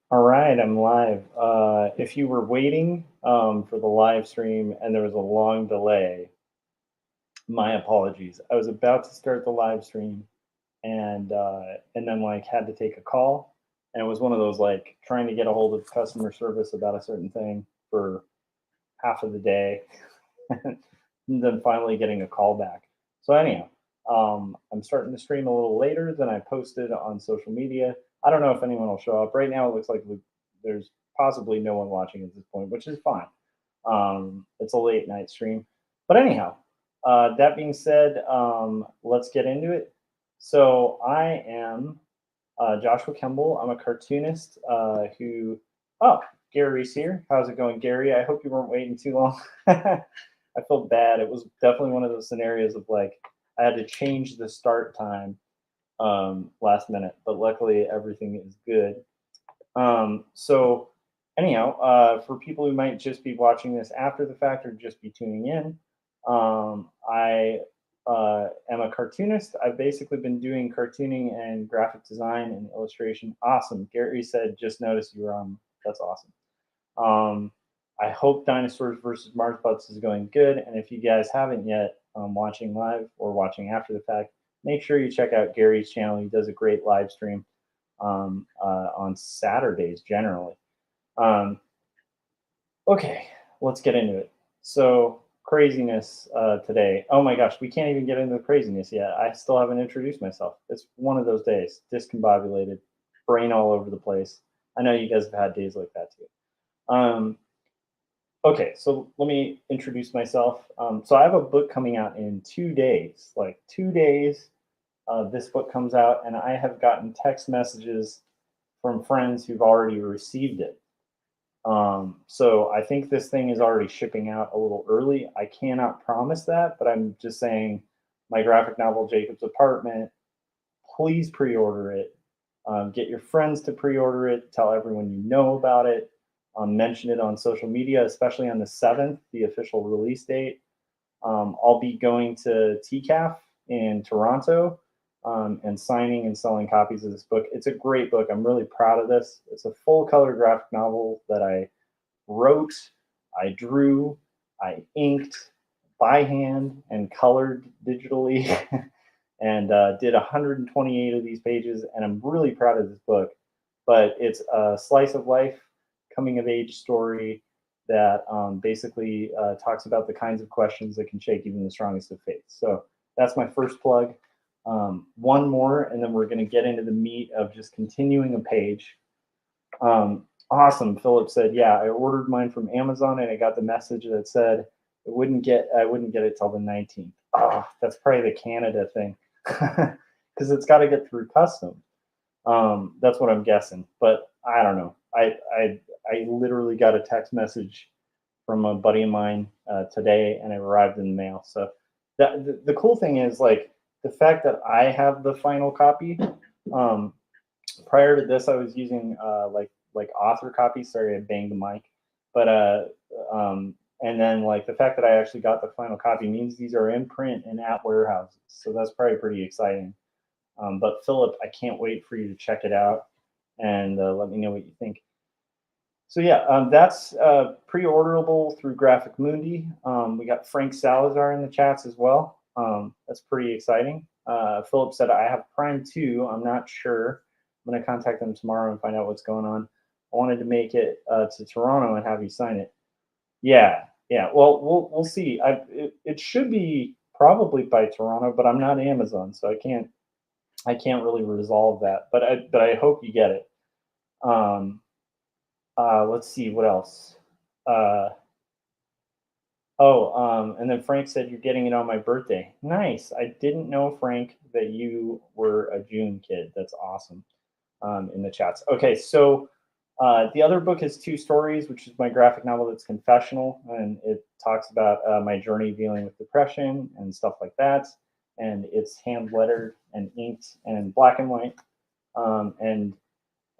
All right, I'm live. If you were waiting for the live stream and there was a long delay, my apologies. I was about to start the live stream and then like had to take a call, and it was one of those like trying to get a hold of customer service about a certain thing for half of the day, and then finally getting a call back. So anyhow, I'm starting to stream a little later than I posted on social media. I don't know if anyone will show up. Right now, it looks like there's possibly no one watching at this point, which is fine. It's a late night stream. But anyhow, that being said, let's get into it. So I am Joshua Kemble. I'm a cartoonist who. Oh, Gary's here. How's it going, Gary? I hope you weren't waiting too long. I felt bad. It was definitely one of those scenarios of like I had to change the start time last minute, but luckily everything is good. So anyhow, for people who might just be watching this after the fact or just be tuning in, I am a cartoonist. I've basically been doing cartooning and graphic design and illustration. Awesome. Gary said, just noticed you were on. That's awesome. Um, I hope Dinosaurs versus Mars Butts is going good. And if you guys haven't yet, watching live or watching after the fact, make sure you check out Gary's channel. He does a great live stream on Saturdays generally. Um, okay, let's get into it. So, craziness today. Oh my gosh, we can't even get into the craziness yet. I still haven't introduced myself. It's one of those days, discombobulated, brain all over the place. I know you guys have had days like that too. Okay, so let me introduce myself. So I have a book coming out in 2 days, like 2 days. This book comes out, and I have gotten text messages from friends who've already received it. So I think this thing is already shipping out a little early. I cannot promise that, but I'm just saying my graphic novel, Jacob's Apartment, please pre order it. Get your friends to pre order it. Tell everyone you know about it. Mention it on social media, especially on the 7th, the official release date. I'll be going to TCAF in Toronto and signing and selling copies of this book. It's a great book. I'm really proud of this. It's a full color graphic novel that I wrote, I drew, I inked by hand and colored digitally, and did 128 of these pages. And I'm really proud of this book. But it's a slice of life, coming of age story that basically talks about the kinds of questions that can shake even the strongest of faith. So that's my first plug. One more, and then we're going to get into the meat of just continuing a page. Awesome. Philip said, "Yeah, I ordered mine from Amazon, and I got the message that said I wouldn't get it till the 19th. Oh, that's probably the Canada thing, because it's got to get through customs. That's what I'm guessing, but I don't know. I literally got a text message from a buddy of mine today, and it arrived in the mail. So the cool thing is like the fact that I have the final copy. Um, Prior to this, I was using like author copy. Sorry, I banged the mic, but and then like the fact that I actually got the final copy means these are in print and at warehouses. So that's probably pretty exciting. But Philip, I can't wait for you to check it out and let me know what you think. So yeah, that's pre-orderable through Graphic Mundi. We got Frank Salazar in the chats as well. That's pretty exciting. Philip said I have Prime 2. I'm not sure. I'm gonna contact them tomorrow and find out what's going on. I wanted to make it to Toronto and have you sign it. Yeah, yeah. Well, we'll see. It should be probably by Toronto, but I'm not Amazon, so I can't really resolve that. But I hope you get it. Um, let's see what else. Uh, and then Frank said you're getting it on my birthday. Nice. I didn't know, Frank, that you were a June kid. That's awesome. In the chats. Okay, so the other book is Two Stories, which is my graphic novel that's confessional, and it talks about my journey dealing with depression and stuff like that. And it's hand lettered and inked and black and white. And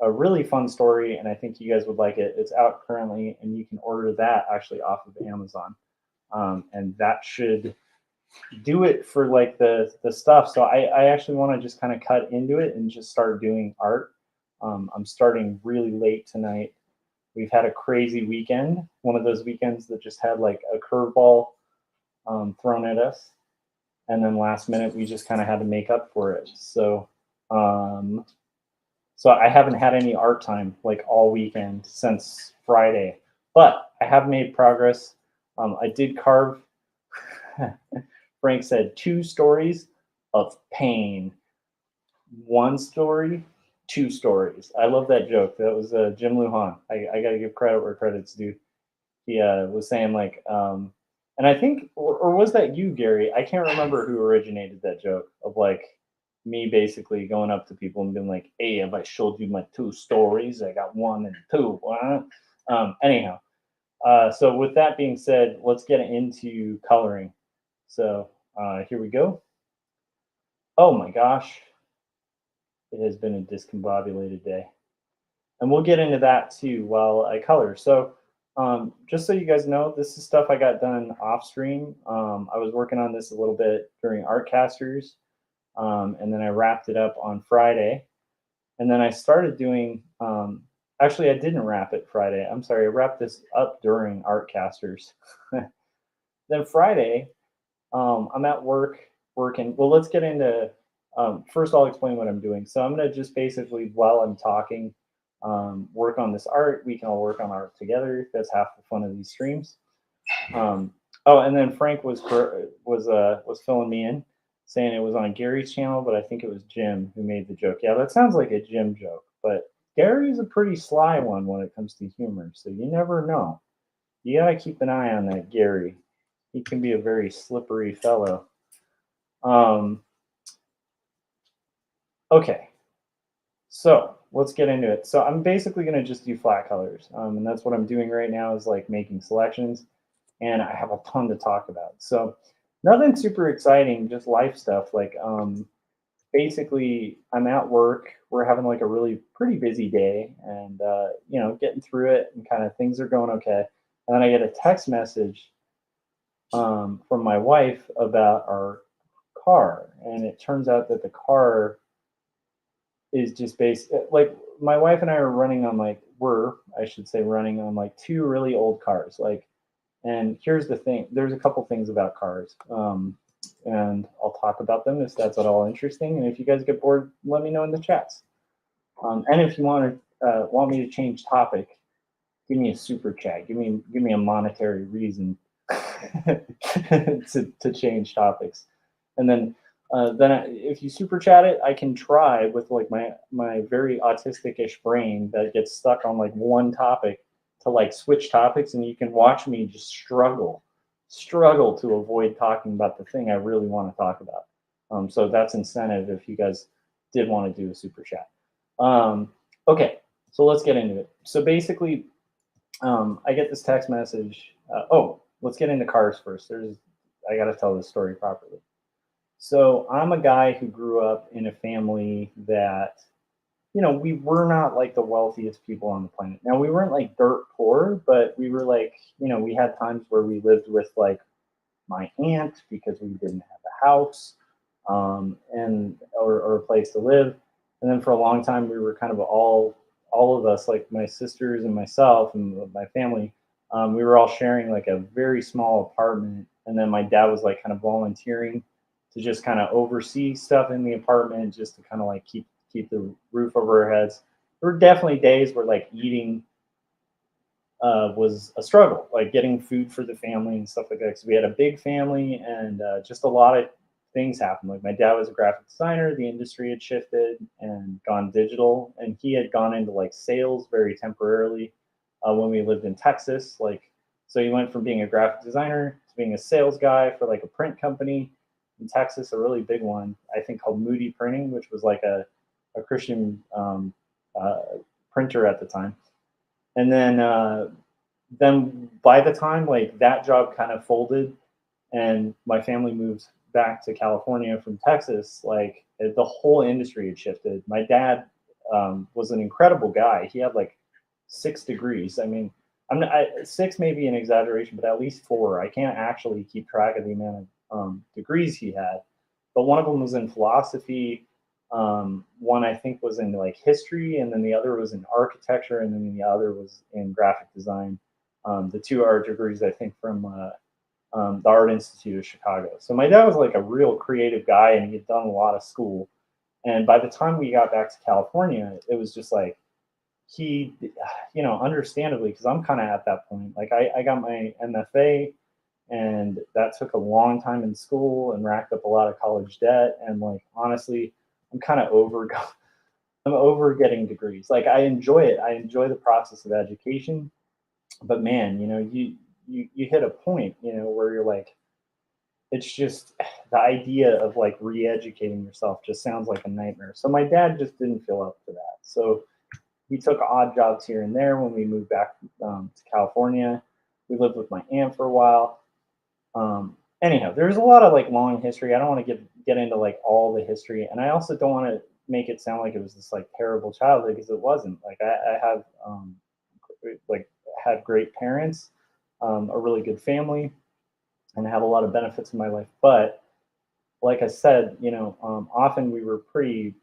a really fun story, and I think you guys would like it. It's out currently, and you can order that actually off of Amazon, and that should do it for like the stuff. So I actually want to just kind of cut into it and just start doing art. I'm starting really late tonight. We've had a crazy weekend, one of those weekends that just had like a curveball thrown at us. And then last minute, we just kind of had to make up for it. Um, so I haven't had any art time like all weekend since Friday, but I have made progress. I did carve. Frank said 2 stories of pain. 1 story, 2 stories. I love that joke. That was Jim Lujan. I got to give credit where credit's due. He was saying like, and I think, or was that you, Gary? I can't remember who originated that joke of like me basically going up to people and being like, "Hey, have I showed you my 2 stories? I got 1 and 2." Anyhow, so with that being said, let's get into coloring. So here we go. Oh my gosh, it has been a discombobulated day. And we'll get into that too while I color. So just so you guys know, this is stuff I got done off stream. I was working on this a little bit during Artcasters, and then I wrapped it up on Friday. And then I started doing, actually, I didn't wrap it Friday. I'm sorry, I wrapped this up during Artcasters. Then Friday, I'm at work working. Well, let's get into, first I'll explain what I'm doing. So I'm going to just basically, while I'm talking, work on this art. We can all work on art together. That's half the fun of these streams. Oh, and then Frank was filling me in, saying it was on Gary's channel, but I think it was Jim who made the joke. Yeah, that sounds like a Jim joke, but Gary's a pretty sly one when it comes to humor, so you never know. You gotta keep an eye on that Gary. He can be a very slippery fellow. Okay, so let's get into it. So I'm basically going to just do flat colors, and that's what I'm doing right now is like making selections, and I have a ton to talk about. So nothing super exciting, just life stuff. Like basically, I'm at work. We're having like a really pretty busy day, and getting through it, and kind of things are going okay. And then I get a text message from my wife about our car, and it turns out that the car is just based like my wife and I are running on like I should say running on like 2 really old cars. Like, and here's the thing: there's a couple things about cars, and I'll talk about them if that's at all interesting. And if you guys get bored, let me know in the chats. And if you want me to change topic, give me a super chat. Give me a monetary reason to change topics, and then if you super chat it, I can try with like my very autistic-ish brain that gets stuck on like one topic to like switch topics, and you can watch me just struggle to avoid talking about the thing I really want to talk about. So that's incentive if you guys did want to do a super chat. Okay, so let's get into it. So basically, I get this text message. Let's get into cars first. I got to tell this story properly. So I'm a guy who grew up in a family that, we were not like the wealthiest people on the planet. Now we weren't like dirt poor, but we were like, we had times where we lived with like my aunt because we didn't have a house, or a place to live. And then for a long time, we were kind of all of us, like my sisters and myself and my family, we were all sharing like a very small apartment. And then my dad was like kind of volunteering to just kind of oversee stuff in the apartment, just to kind of like keep the roof over our heads. There were definitely days where like eating was a struggle, like getting food for the family and stuff like that. So we had a big family, and just a lot of things happened. Like my dad was a graphic designer, the industry had shifted and gone digital, and he had gone into like sales very temporarily when we lived in Texas. Like, so he went from being a graphic designer to being a sales guy for like a print company in Texas, a really big one, I think called Moody Printing, which was like a Christian printer at the time. And then by the time like that job kind of folded and my family moved back to California from Texas, like the whole industry had shifted. My dad was an incredible guy. He had like 6 degrees. I mean, 6 may be an exaggeration, but at least 4. I can't actually keep track of the amount of degrees he had. But one of them was in philosophy. One I think was in like history, and then the other was in architecture, and then the other was in graphic design. The two art degrees I think from the Art Institute of Chicago. So my dad was like a real creative guy, and he had done a lot of school. And by the time we got back to California, it was just like he, understandably, because I'm kind of at that point. Like I got my MFA, and that took a long time in school and racked up a lot of college debt. And like honestly, I'm kind of over. I'm over getting degrees. Like I enjoy it. I enjoy the process of education, but man, you hit a point, where you're like, it's just the idea of like re-educating yourself just sounds like a nightmare. So my dad just didn't feel up to that. So we took odd jobs here and there when we moved back to California. We lived with my aunt for a while. Anyhow, there's a lot of like long history. I don't want to get into like all the history, and I also don't want to make it sound like it was this like terrible childhood, because it wasn't. Like I have like had great parents, a really good family, and have a lot of benefits in my life. But like I said, often we were pretty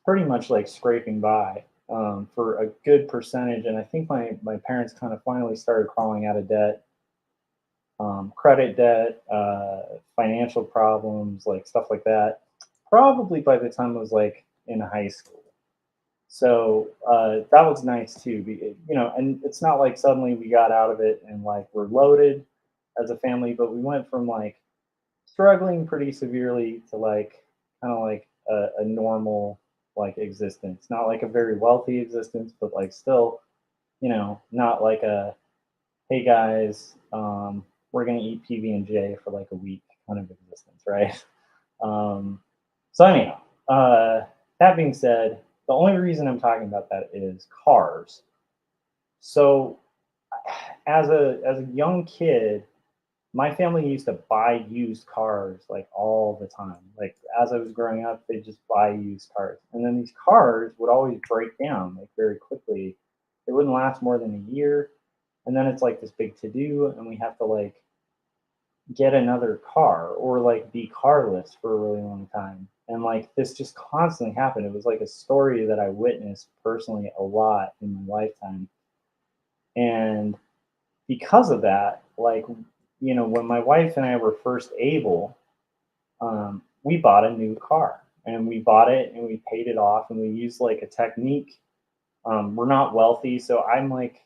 much like scraping by for a good percentage. And I think my parents kind of finally started crawling out of debt, credit debt, financial problems, like stuff like that. Probably by the time I was like in high school. So that was nice too. And it's not like suddenly we got out of it and like we're loaded as a family, but we went from like struggling pretty severely to like kind of like a normal like existence, not like a very wealthy existence, but like still, not like a hey guys, we're gonna eat PB and J for like a week kind of existence, right? Um, so anyhow, that being said, the only reason I'm talking about that is cars. So as a young kid, my family used to buy used cars like all the time. Like as I was growing up, they just buy used cars, and then these cars would always break down like very quickly. They wouldn't last more than a year, and then it's like this big to do, and we have to like get another car or like be carless for a really long time. And like this just constantly happened. It was like a story that I witnessed personally a lot in my lifetime. And because of that, like, when my wife and I were first able, we bought a new car, and we bought it and we paid it off, and we used like a technique. We're not wealthy, so I'm like,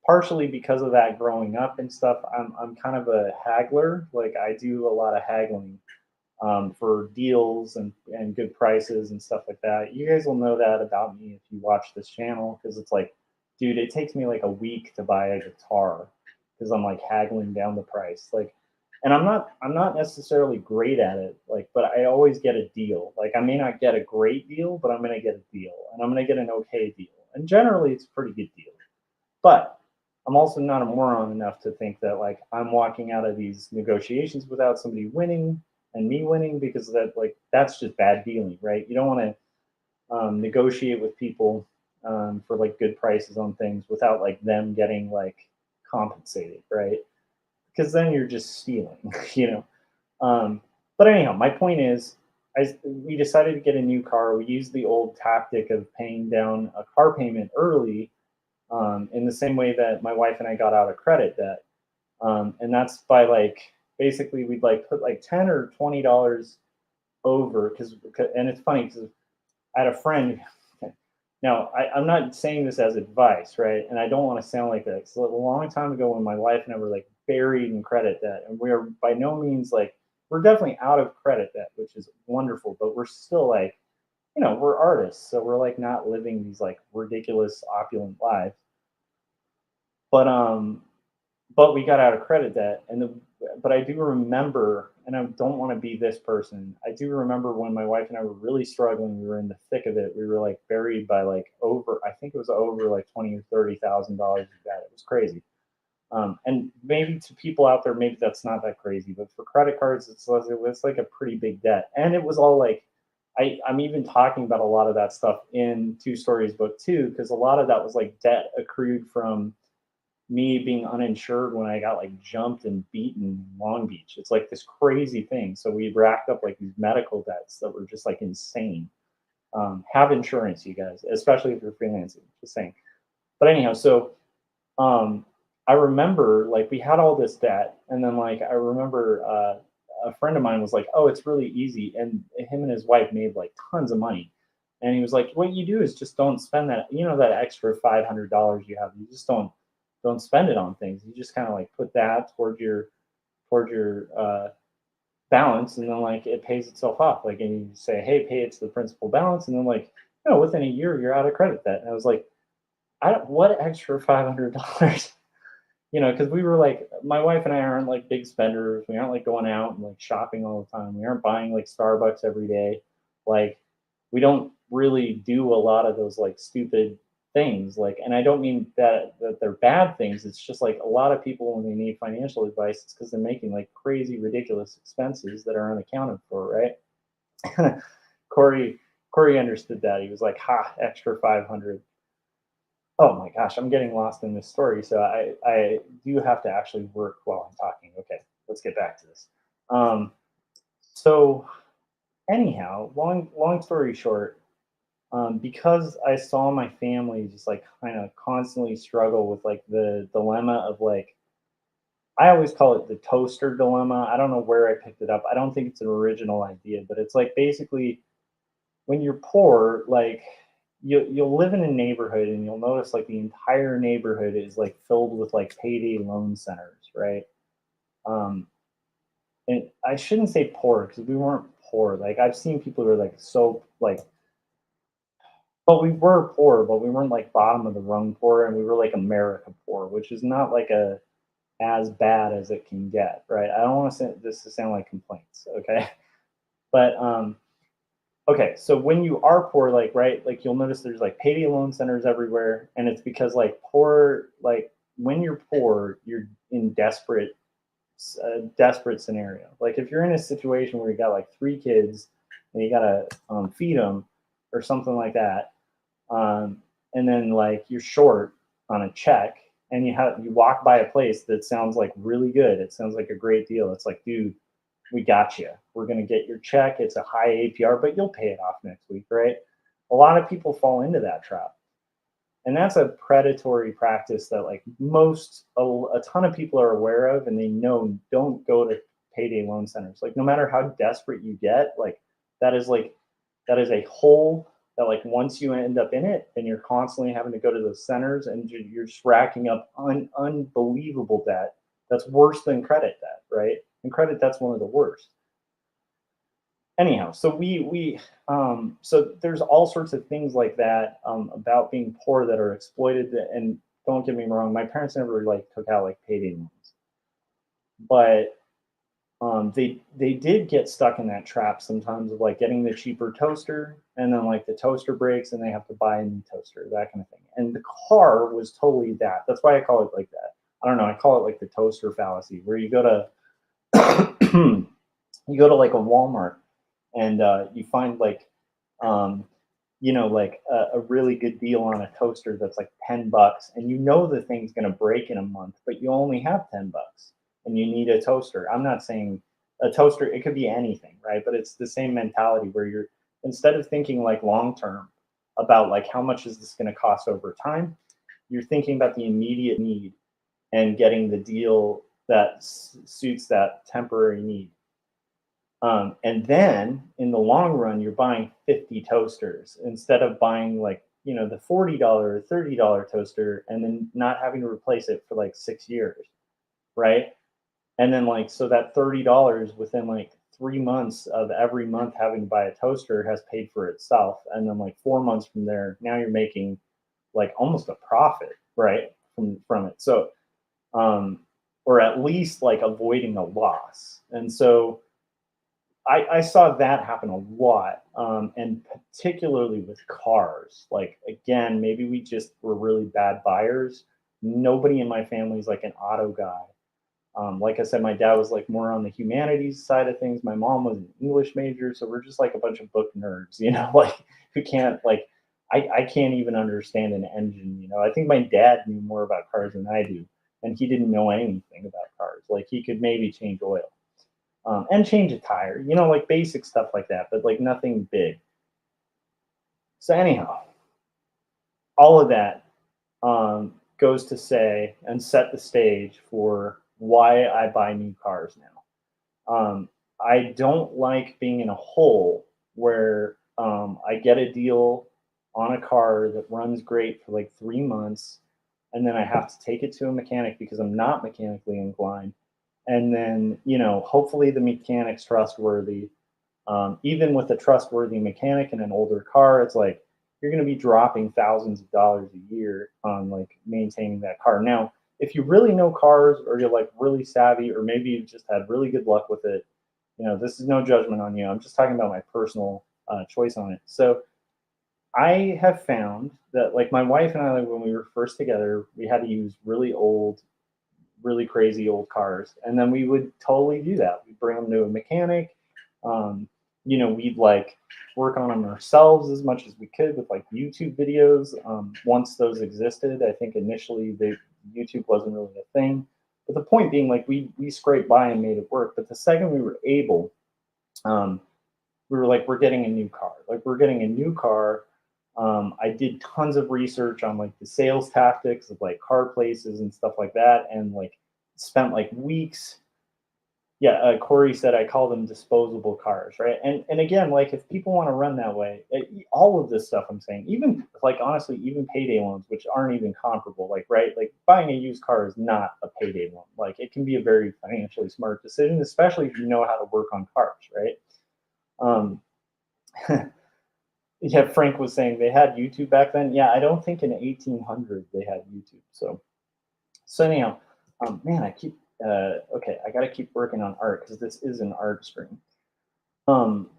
partially because of that growing up and stuff, I'm kind of a haggler. Like I do a lot of haggling for deals and good prices and stuff like that. You guys will know that about me if you watch this channel, because it's like, dude, it takes me like a week to buy a guitar because I'm like haggling down the price. Like, and I'm not necessarily great at it. Like, but I always get a deal. Like I may not get a great deal, but I'm gonna get a deal, and I'm gonna get an okay deal. And generally, it's a pretty good deal. But I'm also not a moron enough to think that like I'm walking out of these negotiations without somebody winning and me winning, because that's just bad dealing, right? You don't want to negotiate with people for like good prices on things without like them getting like compensated, right? Because then you're just stealing, you know. But anyhow, my point is, we decided to get a new car. We used the old tactic of paying down a car payment early, in the same way that my wife and I got out of credit debt. And that's by like basically we'd like put like $10 or $20 over, and it's funny because I had a friend. Now I'm not saying this as advice, right? And I don't want to sound like that. So a long time ago, when my wife and I were like buried in credit debt, and we are by no means like, we're definitely out of credit debt, which is wonderful, but we're still like, we're artists, so we're like not living these like ridiculous opulent lives. But but we got out of credit debt, but I do remember, and I don't want to be this person. I do remember when my wife and I were really struggling. We were in the thick of it. We were like buried by like over, I think it was over like $20,000 or $30,000 of debt. It was crazy. And maybe to people out there, maybe that's not that crazy, but for credit cards, it's like a pretty big debt. And it was all like, I'm even talking about a lot of that stuff in Two Stories book too, because a lot of that was like debt accrued from me being uninsured when I got like jumped and beaten in Long Beach. It's like this crazy thing. So we racked up like these medical debts that were just like insane. Have insurance, you guys, especially if you're freelancing. Just saying. But anyhow, so um, I remember like we had all this debt, and then like I remember a friend of mine was like, "Oh, it's really easy," and him and his wife made like tons of money. And he was like, "What you do is just don't spend that, that extra $500 you have. You just don't spend it on things. You just kind of like put that toward your balance, and then like it pays itself off. Like, and you say, hey, pay it to the principal balance, and then like within a year you're out of credit debt." And I was like, I don't what extra $500. Because we were like, my wife and I aren't like big spenders. We aren't like going out and like shopping all the time. We aren't buying like Starbucks every day. Like, we don't really do a lot of those like stupid things. Like, and I don't mean that they're bad things. It's just like a lot of people when they need financial advice, it's because they're making like crazy, ridiculous expenses that are unaccounted for, right? Corey Corey understood that. He was like, "Ha, extra 500." Oh my gosh, I'm getting lost in this story. So I do have to actually work while I'm talking. Okay, let's get back to this. Um, so anyhow, long story short, because I saw my family just like kind of constantly struggle with like the dilemma of like I always call it the toaster dilemma. I don't know where I picked it up. I don't think it's an original idea, but it's like basically when you're poor, like you'll live in a neighborhood and you'll notice like the entire neighborhood is like filled with like payday loan centers, right? Um, and I shouldn't say poor because we weren't poor. Like I've seen people who are like so like, well, we were poor, but we weren't like bottom of the rung poor, and we were like America poor, which is not like a as bad as it can get, right? I don't want to say this to sound like complaints, okay? But okay, so when you are poor, like right, like you'll notice there's like payday loan centers everywhere, and it's because like poor, like when you're poor, you're in desperate scenario. Like if you're in a situation where you got like three kids and you gotta feed them or something like that, um, and then like you're short on a check, and you walk by a place that sounds like really good. It sounds like a great deal. It's like, dude, we got you. We're going to get your check. It's a high APR, but you'll pay it off next week, right? A lot of people fall into that trap. And that's a predatory practice that like a ton of people are aware of, and they know don't go to payday loan centers. Like no matter how desperate you get, like that is a hole that like once you end up in it, then you're constantly having to go to those centers, and you're just racking up unbelievable debt that's worse than credit debt, right? And credit debt's one of the worst. Anyhow, so so there's all sorts of things like that about being poor that are exploited. And don't get me wrong, my parents never like took out like payday loans, but they did get stuck in that trap sometimes of like getting the cheaper toaster, and then like the toaster breaks and they have to buy a new toaster, that kind of thing. And the car was totally that. That's why I call it like that. I don't know. I call it like the toaster fallacy, where you go to you go to like a Walmart, and you find like um, like a really good deal on a toaster that's like $10, and the thing's going to break in a month, but you only have $10 and you need a toaster. I'm not saying a toaster, it could be anything, right? But it's the same mentality where you're, instead of thinking like long term about like how much is this going to cost over time, you're thinking about the immediate need and getting the deal that suits that temporary need. And then in the long run, you're buying 50 toasters instead of buying like, the $40 or $30 toaster, and then not having to replace it for like 6 years, right? And then like, so that $30 within like 3 months of every month having to buy a toaster has paid for itself. And then like 4 months from there, now you're making like almost a profit, right? From it. So, um, or at least like avoiding a loss. And so, I saw that happen a lot, and particularly with cars. Like again, maybe we just were really bad buyers. Nobody in my family is like an auto guy. Like I said, my dad was like more on the humanities side of things. My mom was an English major, so we're just like a bunch of book nerds, like who can't I can't even understand an engine. I think my dad knew more about cars than I do. and he didn't know anything about cars. Like he could maybe change oil, and change a tire, like basic stuff like that, but like nothing big. So anyhow, all of that goes to say and set the stage for why I buy new cars now. I don't like being in a hole where I get a deal on a car that runs great for like 3 months, and then I have to take it to a mechanic because I'm not mechanically inclined. And then, hopefully the mechanic's trustworthy. Even with a trustworthy mechanic in an older car, it's like you're going to be dropping thousands of dollars a year on like maintaining that car. Now, if you really know cars, or you're like really savvy, or maybe you've just had really good luck with it, this is no judgment on you. I'm just talking about my personal choice on it. So I have found that like my wife and I, like when we were first together, we had to use really old, really crazy old cars, and then we would totally do that. We'd bring them to a mechanic. Um, we'd like work on them ourselves as much as we could with like YouTube videos. Once those existed, I think initially YouTube wasn't really a thing. But the point being, like we scraped by and made it work. But the second we were able, um, we were like, we're getting a new car. Like we're getting a new car. I did tons of research on like the sales tactics of like car places and stuff like that, and like spent like weeks. Yeah, Corey said I call them disposable cars, right? And again, like if people want to run that way, all of this stuff I'm saying, even like honestly, even payday loans, which aren't even comparable, like right, like buying a used car is not a payday loan. Like it can be a very financially smart decision, especially if you know how to work on cars, right? Um, yeah, Frank was saying they had YouTube back then. Yeah, I don't think in 1800 they had YouTube. So anyhow, man, I keep okay. I got to keep working on art because this is an art stream. Um,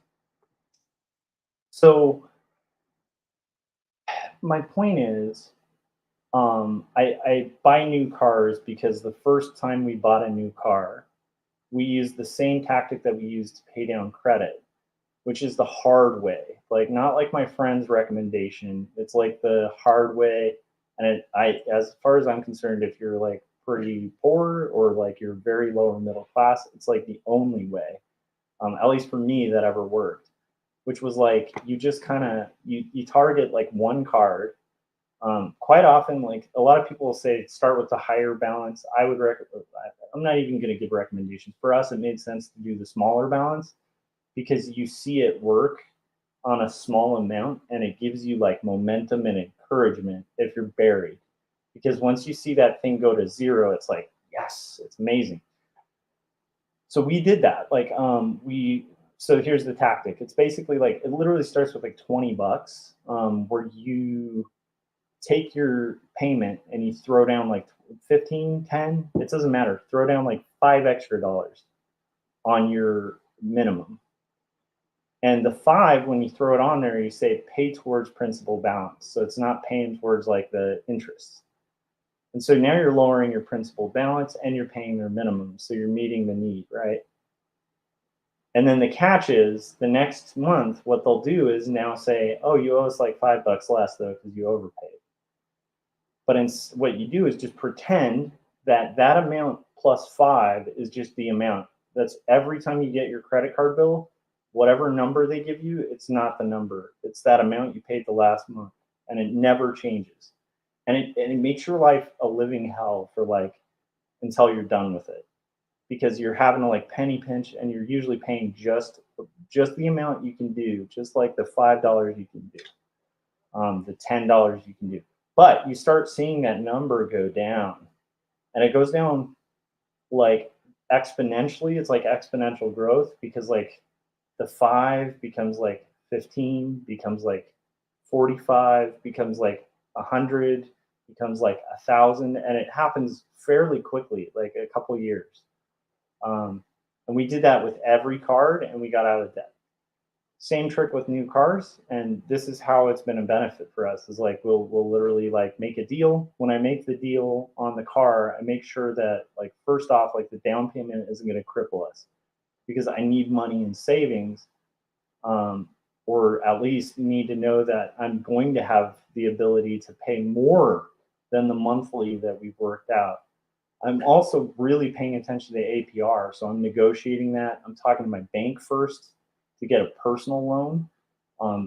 so my point is, I buy new cars because the first time we bought a new car, we used the same tactic that we used to pay down credit, which is the hard way. Like not like my friend's recommendation. It's like the hard way. And as far as I'm concerned, if you're like pretty poor or like you're very lower middle class, it's like the only way, at least for me, that ever worked. Which was like you just kind of you target like one card. Quite often, like a lot of people will say, start with the higher balance. I'm not even going to give recommendations. For us, it made sense to do the smaller balance because you see it work on a small amount and it gives you like momentum and encouragement if you're buried. Because once you see that thing go to zero, it's like, yes, it's amazing. So we did that. Like so here's the tactic. It's basically like it literally starts with like $20, where you take your payment and you throw down like 15, 10, it doesn't matter. Throw down like $5 extra on your minimum. And the 5, when you throw it on there, you say pay towards principal balance. So it's not paying towards like the interest. And so now you're lowering your principal balance and you're paying their minimum. So you're meeting the need, right? And then the catch is the next month, what they'll do is now say, oh, you owe us like $5 less though, because you overpaid. But what you do is just pretend that that amount plus 5 is just the amount. That's every time you get your credit card bill, whatever number they give you, it's not the number. It's that amount you paid the last month, and it never changes. And it makes your life a living hell for like until you're done with it, because you're having to like penny pinch, and you're usually paying just the amount you can do, just like the $5 you can do, the $10 you can do. But you start seeing that number go down, and it goes down like exponentially. It's like exponential growth, because like the 5 becomes like 15, becomes like 45, becomes like 100, becomes like 1,000, and it happens fairly quickly, like a couple years. And we did that with every card, and we got out of debt. Same trick with new cars, and this is how it's been a benefit for us. Is like we'll literally like make a deal. When I make the deal on the car, I make sure that like first off, like the down payment isn't going to cripple us, because I need money in savings, or at least need to know that I'm going to have the ability to pay more than the monthly that we've worked out. I'm also really paying attention to APR. So I'm negotiating that. I'm talking to my bank first to get a personal loan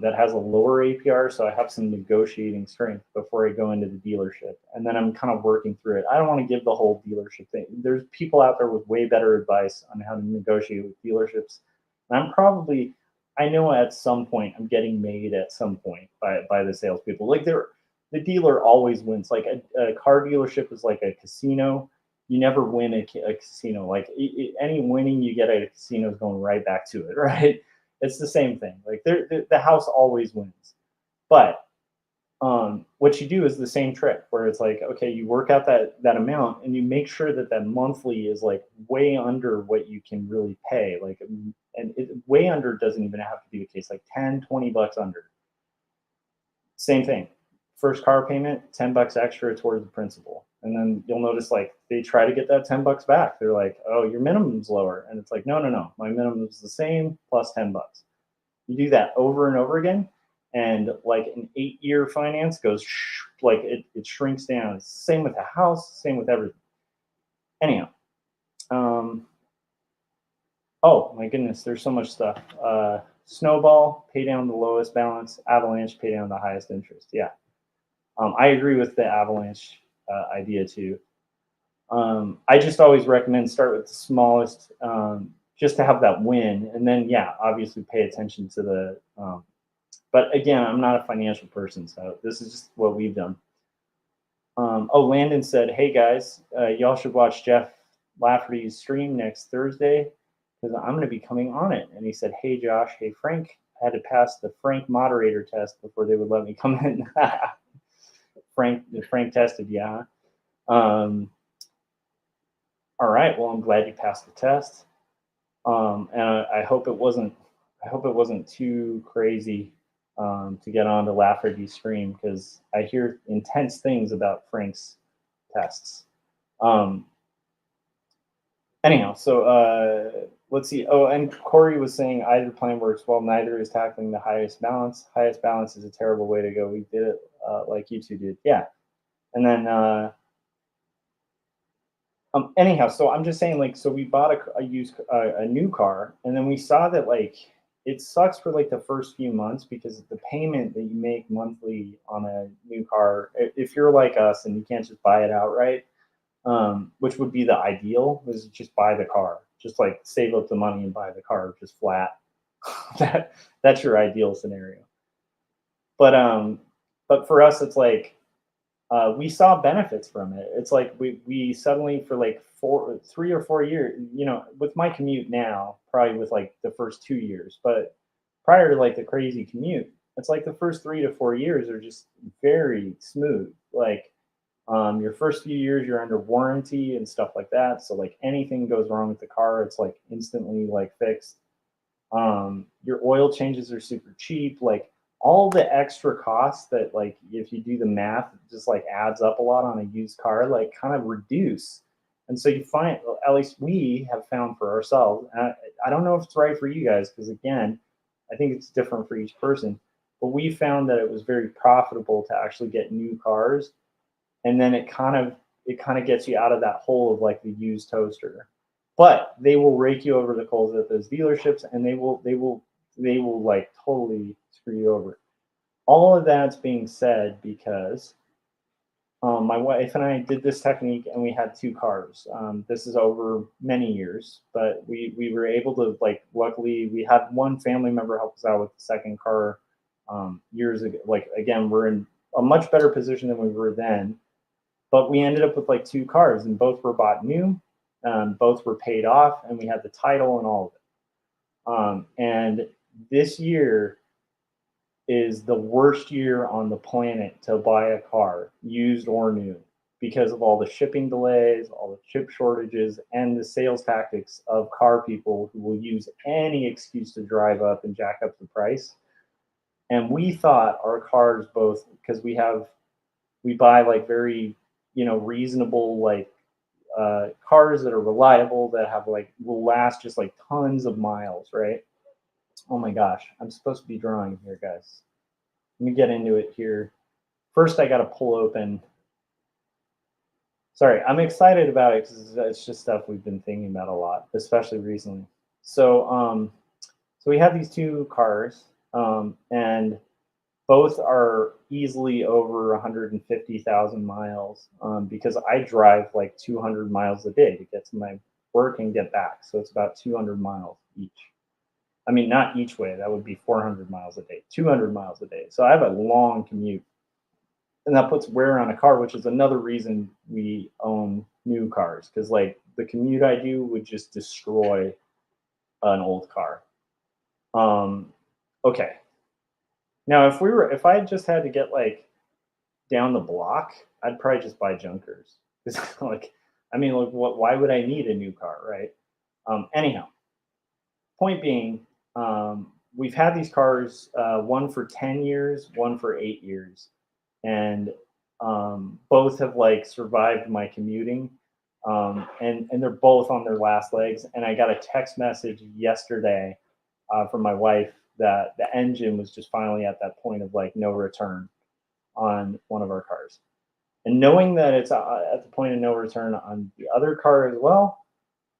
that has a lower APR. So I have some negotiating strength before I go into the dealership. And then I'm kind of working through it. I don't want to give the whole dealership thing. There's people out there with way better advice on how to negotiate with dealerships. And I know at some point I'm getting made at some point by the salespeople. Like the dealer always wins. Like a car dealership is like a casino. You never win a casino. Like any winning you get at a casino is going right back to it, right? It's the same thing. Like the house always wins. But what you do is the same trick where it's like, okay, you work out that amount and you make sure that that monthly is like way under what you can really pay. Like, and way under doesn't even have to be the case, like 10, $20 under. Same thing. First car payment, $10 extra towards the principal. And then you'll notice like they try to get that $10 back. They're like, oh, your minimum's lower. And it's like, no. My minimum is the same plus $10. You do that over and over again. And like an 8-year finance goes like it shrinks down. Same with the house, same with everything. Anyhow. Oh my goodness, there's so much stuff. Snowball, pay down the lowest balance. Avalanche, pay down the highest interest. Yeah. I agree with the avalanche idea too. I just always recommend start with the smallest, just to have that win, and then yeah, obviously pay attention to the. But again, I'm not a financial person, so this is just what we've done. Oh, Landon said, "Hey guys, y'all should watch Jeff Lafferty's stream next Thursday because I'm going to be coming on it." And he said, "Hey Josh, hey Frank, I had to pass the Frank moderator test before they would let me come in." Frank tested, yeah. All right. Well, I'm glad you passed the test. And I hope it wasn't. I hope it wasn't too crazy to get on to Lafferty's stream because I hear intense things about Frank's tests. Anyhow, so let's see. Oh, and Corey was saying either plan works well. Neither is tackling the highest balance. Highest balance is a terrible way to go. We did it like you two did. Yeah. And then anyhow, so I'm just saying, like, so we bought a new car, and then we saw that like it sucks for like the first few months because the payment that you make monthly on a new car, if you're like us and you can't just buy it outright, which would be the ideal, was just buy the car, just like save up the money and buy the car just flat. That's your ideal scenario. But for us, it's like we saw benefits from it. It's like we suddenly for like 3 or 4 years, with my commute now, probably with like the first 2 years, but prior to like the crazy commute, it's like the first 3 to 4 years are just very smooth. Like your first few years, you're under warranty and stuff like that. So like anything goes wrong with the car, it's like instantly like fixed. Your oil changes are super cheap. Like all the extra costs that like if you do the math, it just like adds up a lot on a used car, like kind of reduce. And so you find, at least we have found for ourselves, and I don't know if it's right for you guys because again, I think it's different for each person. But we found that it was very profitable to actually get new cars, and then it kind of gets you out of that hole of like the used toaster. But they will rake you over the coals at those dealerships, and they will like totally screw you over. All of that's being said because my wife and I did this technique, and we had two cars. This is over many years, but we were able to like. Luckily, we had one family member help us out with the second car years ago. Like again, we're in a much better position than we were then, but we ended up with like two cars, and both were bought new, both were paid off, and we had the title and all of it. And this year is the worst year on the planet to buy a car, used or new, because of all the shipping delays, all the chip shortages, and the sales tactics of car people who will use any excuse to drive up and jack up the price. And we thought our cars both, because we buy like very, reasonable like cars that are reliable, that have like will last just like tons of miles, right? Oh my gosh, I'm supposed to be drawing here, guys. Let me get into it here. First, I got to pull open Sorry, I'm excited about it because it's just stuff we've been thinking about a lot, especially recently. So, so we have these two cars, and both are easily over 150,000 miles, because I drive like 200 miles a day to get to my work and get back. So it's about 200 miles each. I mean, not each way, that would be 400 miles a day, 200 miles a day. So I have a long commute. And that puts wear on a car, which is another reason we own new cars, because like the commute I do would just destroy an old car. Um, okay. Now, if I just had to get like down the block, I'd probably just buy junkers. Because like, I mean, like, what? Why would I need a new car, right? Anyhow, point being, we've had these cars, one for 10 years, one for 8 years, and both have like survived my commuting, and they're both on their last legs. And I got a text message yesterday, from my wife, that the engine was just finally at that point of like no return on one of our cars. And knowing that it's at the point of no return on the other car as well,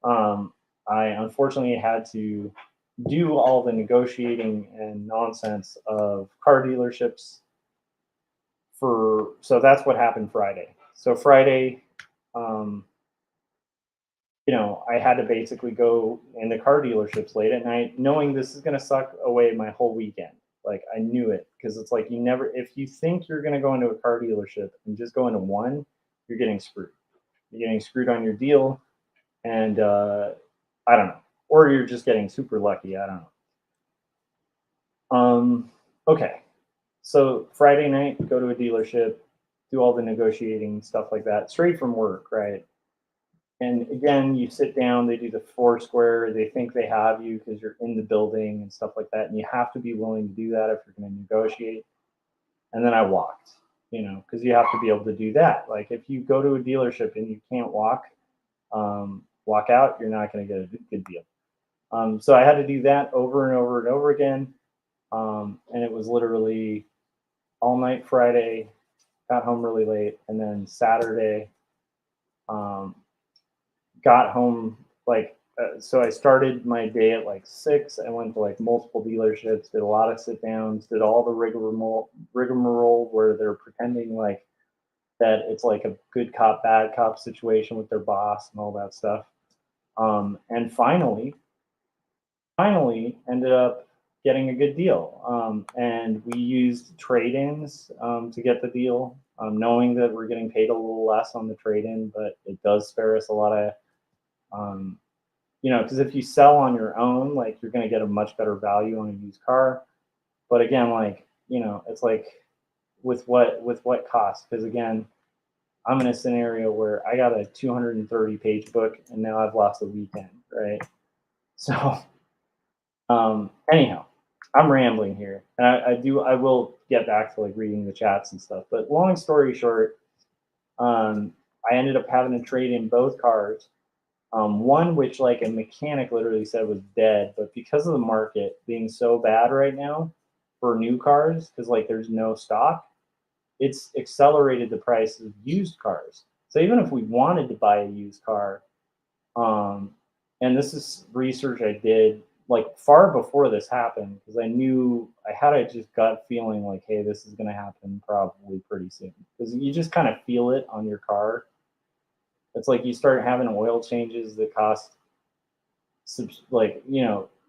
um, I unfortunately had to do all the negotiating and nonsense of car dealerships for. So that's what happened Friday. So Friday, um, I had to basically go in the car dealerships late at night, knowing this is going to suck away my whole weekend. Like I knew it, because it's like you never, if you think you're going to go into a car dealership and just go into one, you're getting screwed. You're getting screwed on your deal, and I don't know, or you're just getting super lucky. I don't know. Okay, so Friday night, go to a dealership, do all the negotiating stuff like that, straight from work, right? And again, you sit down, they do the four square, they think they have you because you're in the building and stuff like that. And you have to be willing to do that if you're going to negotiate. And then I walked, because you have to be able to do that. Like if you go to a dealership and you can't walk out, you're not going to get a good deal. So I had to do that over and over and over again. And it was literally all night Friday, got home really late. And then Saturday, um, got home like, so I started my day at like 6. I went to like multiple dealerships, did a lot of sit downs, did all the rigmarole where they're pretending like that it's like a good cop bad cop situation with their boss and all that stuff. And finally ended up getting a good deal. And we used trade-ins, to get the deal, knowing that we're getting paid a little less on the trade-in, but it does spare us a lot of, um, because if you sell on your own, like you're going to get a much better value on a used car. But again, like, it's like with what cost? Because again, I'm in a scenario where I got a 230 page book and now I've lost a weekend, right? So, anyhow, I'm rambling here, and I will get back to like reading the chats and stuff. But long story short, I ended up having to trade in both cars. One which like a mechanic literally said was dead, but because of the market being so bad right now for new cars, because like there's no stock, it's accelerated the price of used cars. So even if we wanted to buy a used car, um, and this is research I did like far before this happened, because I knew I had a just gut feeling like, hey, this is going to happen probably pretty soon, because you just kind of feel it on your car. It's like you start having oil changes that cost like,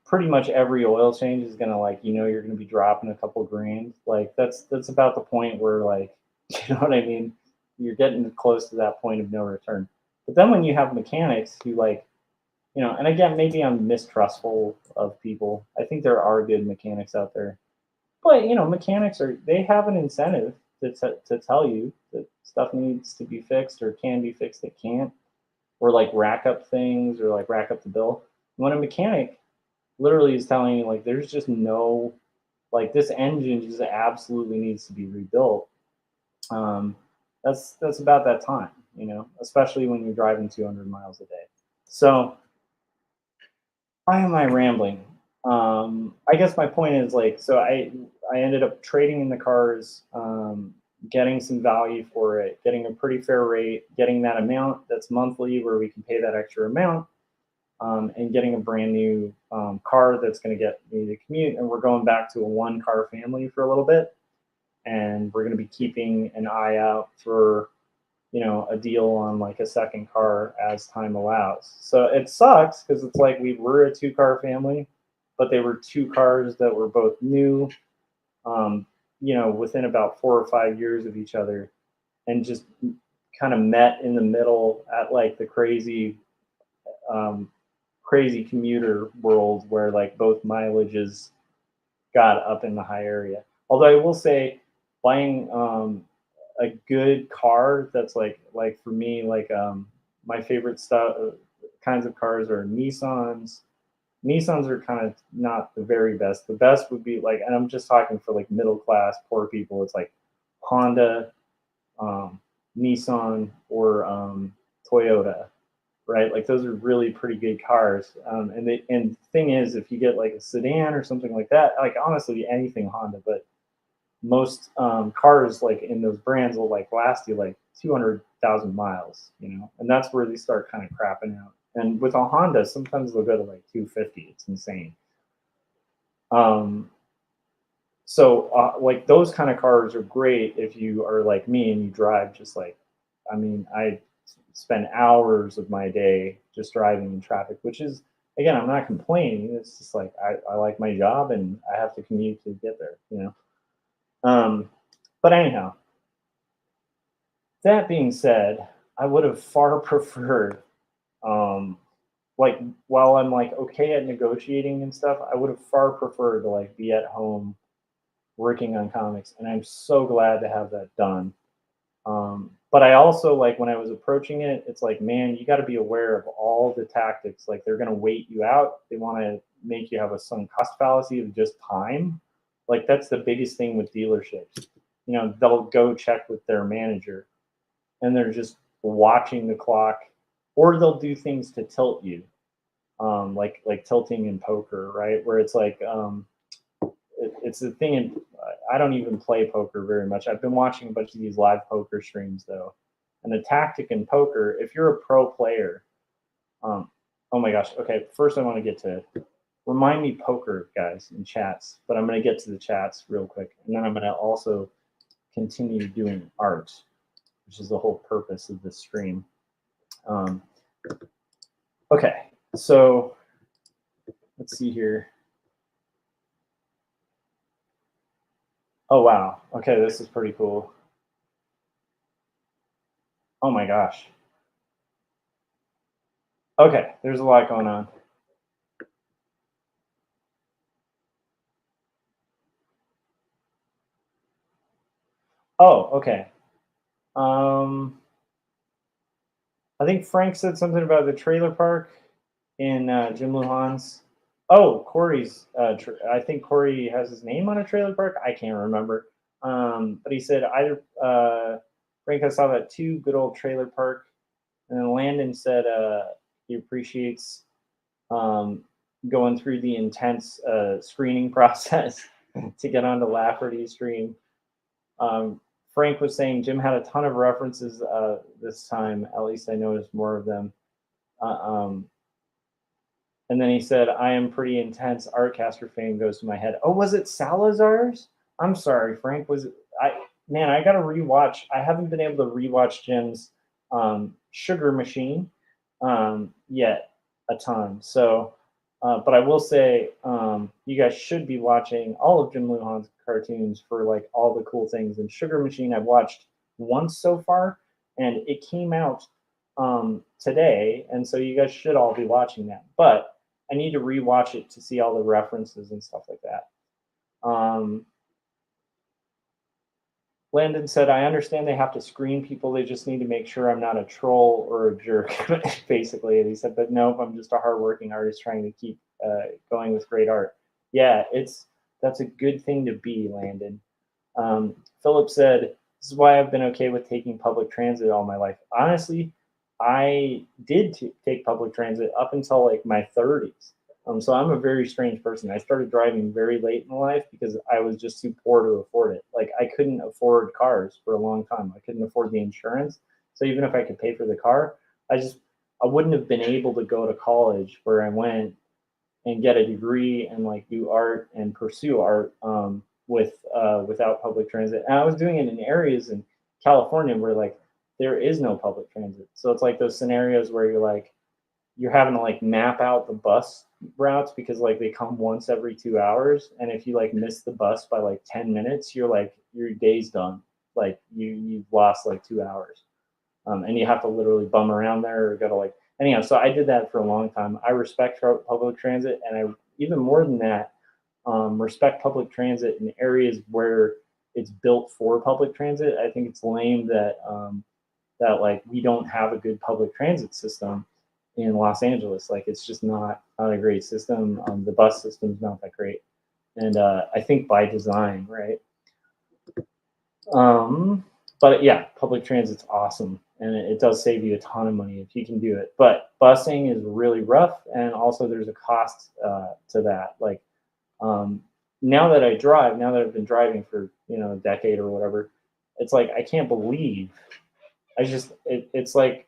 pretty much every oil change is gonna like, you're gonna be dropping a couple grand. Like that's about the point where like, you know what I mean? You're getting close to that point of no return. But then when you have mechanics who like, and again, maybe I'm mistrustful of people. I think there are good mechanics out there, but mechanics they have an incentive to tell you that stuff needs to be fixed or can be fixed that can't, or like rack up things or like rack up the bill. When a mechanic literally is telling you like there's just no, like this engine just absolutely needs to be rebuilt, um, that's about that time, especially when you're driving 200 miles a day. So why am I rambling? I guess my point is like, so I ended up trading in the cars, getting some value for it, getting a pretty fair rate, getting that amount that's monthly where we can pay that extra amount, and getting a brand new car that's going to get me the commute. And we're going back to a one car family for a little bit. And we're going to be keeping an eye out for, a deal on like a second car as time allows. So it sucks because it's like we were a two-car family, but they were two cars that were both new, within about 4 or 5 years of each other, and just kind of met in the middle at like the um, crazy commuter world where like both mileages got up in the high area. Although I will say, buying a good car that's like for me, like my favorite stuff kinds of cars are Nissans. Nissans are kind of not the very best. The best would be like, and I'm just talking for like middle class poor people. It's like Honda, um, Nissan, or Toyota, right? Like those are really pretty good cars. And the thing is, if you get like a sedan or something like that, like honestly anything Honda, but most cars like in those brands will like last you like 200,000 miles, and that's where they start kind of crapping out. And with a Honda, sometimes they'll go to like 250. It's insane. Um, so like those kind of cars are great if you are like me and you drive just like, I mean, I spend hours of my day just driving in traffic, which is, again, I'm not complaining. It's just like I like my job and I have to commute to get there. But anyhow, that being said, I would have far preferred, um, like, while I'm like okay at negotiating and stuff, I would have far preferred to like be at home working on comics, and I'm so glad to have that done. But I also like when I was approaching it, it's like, man, you got to be aware of all the tactics. Like they're going to wait you out. They want to make you have a sunk cost fallacy of just time. Like that's the biggest thing with dealerships. They'll go check with their manager, and they're just watching the clock, or they'll do things to tilt you, like tilting in poker, right? Where it's like it's the thing in I don't even play poker very much. I've been watching a bunch of these live poker streams though. And the tactic in poker, if you're a pro player, oh my gosh. Okay, first I want to get to remind me poker guys in chats, but I'm going to get to the chats real quick, and then I'm going to also continue doing art, which is the whole purpose of this stream. Okay, so let's see here. Oh wow. Okay, this is pretty cool. Oh my gosh. Okay, there's a lot going on. Oh, okay. I think Frank said something about the trailer park in Jim Luhan's. Oh, Corey's. I think Corey has his name on a trailer park. I can't remember. But he said either Frank, I saw that too. Good old trailer park. And then Landon said he appreciates going through the intense screening process to get onto Lafferty's stream. Frank was saying Jim had a ton of references this time. At least I noticed more of them. And then he said, I am pretty intense. Artcaster fame goes to my head. Oh, was it Salazar's? I'm sorry, Frank. I got to rewatch. I haven't been able to rewatch Jim's Sugar Machine yet a ton. So, but I will say you guys should be watching all of Jim Luhan's cartoons for like all the cool things. And Sugar Machine I've watched once so far, and it came out today, and so you guys should all be watching that. But I need to rewatch it to see all the references and stuff like that. Landon said, I understand they have to screen people. They just need to make sure I'm not a troll or a jerk, basically. And he said, but nope, I'm just a hardworking artist trying to keep going with great art. Yeah, that's a good thing to be, Landon. Philip said, this is why I've been okay with taking public transit all my life. Honestly, I did take public transit up until like my 30s. So I'm a very strange person. I started driving very late in life because I was just too poor to afford it. Like I couldn't afford cars for a long time. I couldn't afford the insurance. So even if I could pay for the car, I wouldn't have been able to go to college where I went and get a degree and like do art and pursue art without public transit. And I was doing it in areas in California where like there is no public transit. So it's like those scenarios where you're having to like map out the bus routes because like they come once every 2 hours, and if you like miss the bus by like 10 minutes, you're like your day's done. Like you've lost like 2 hours, and you have to literally bum around there or go to like anyhow. So I did that for a long time. I respect public transit, and I even more than that respect public transit in areas where it's built for public transit. I think it's lame that like we don't have a good public transit system in Los Angeles. Like it's just not a great system. The bus system's not that great, and I think by design, right? Um, but yeah, public transit's awesome, and it does save you a ton of money if you can do it. But busing is really rough, and also there's a cost to that. Like um, now that I've been driving for a decade or whatever, it's like I can't believe it's like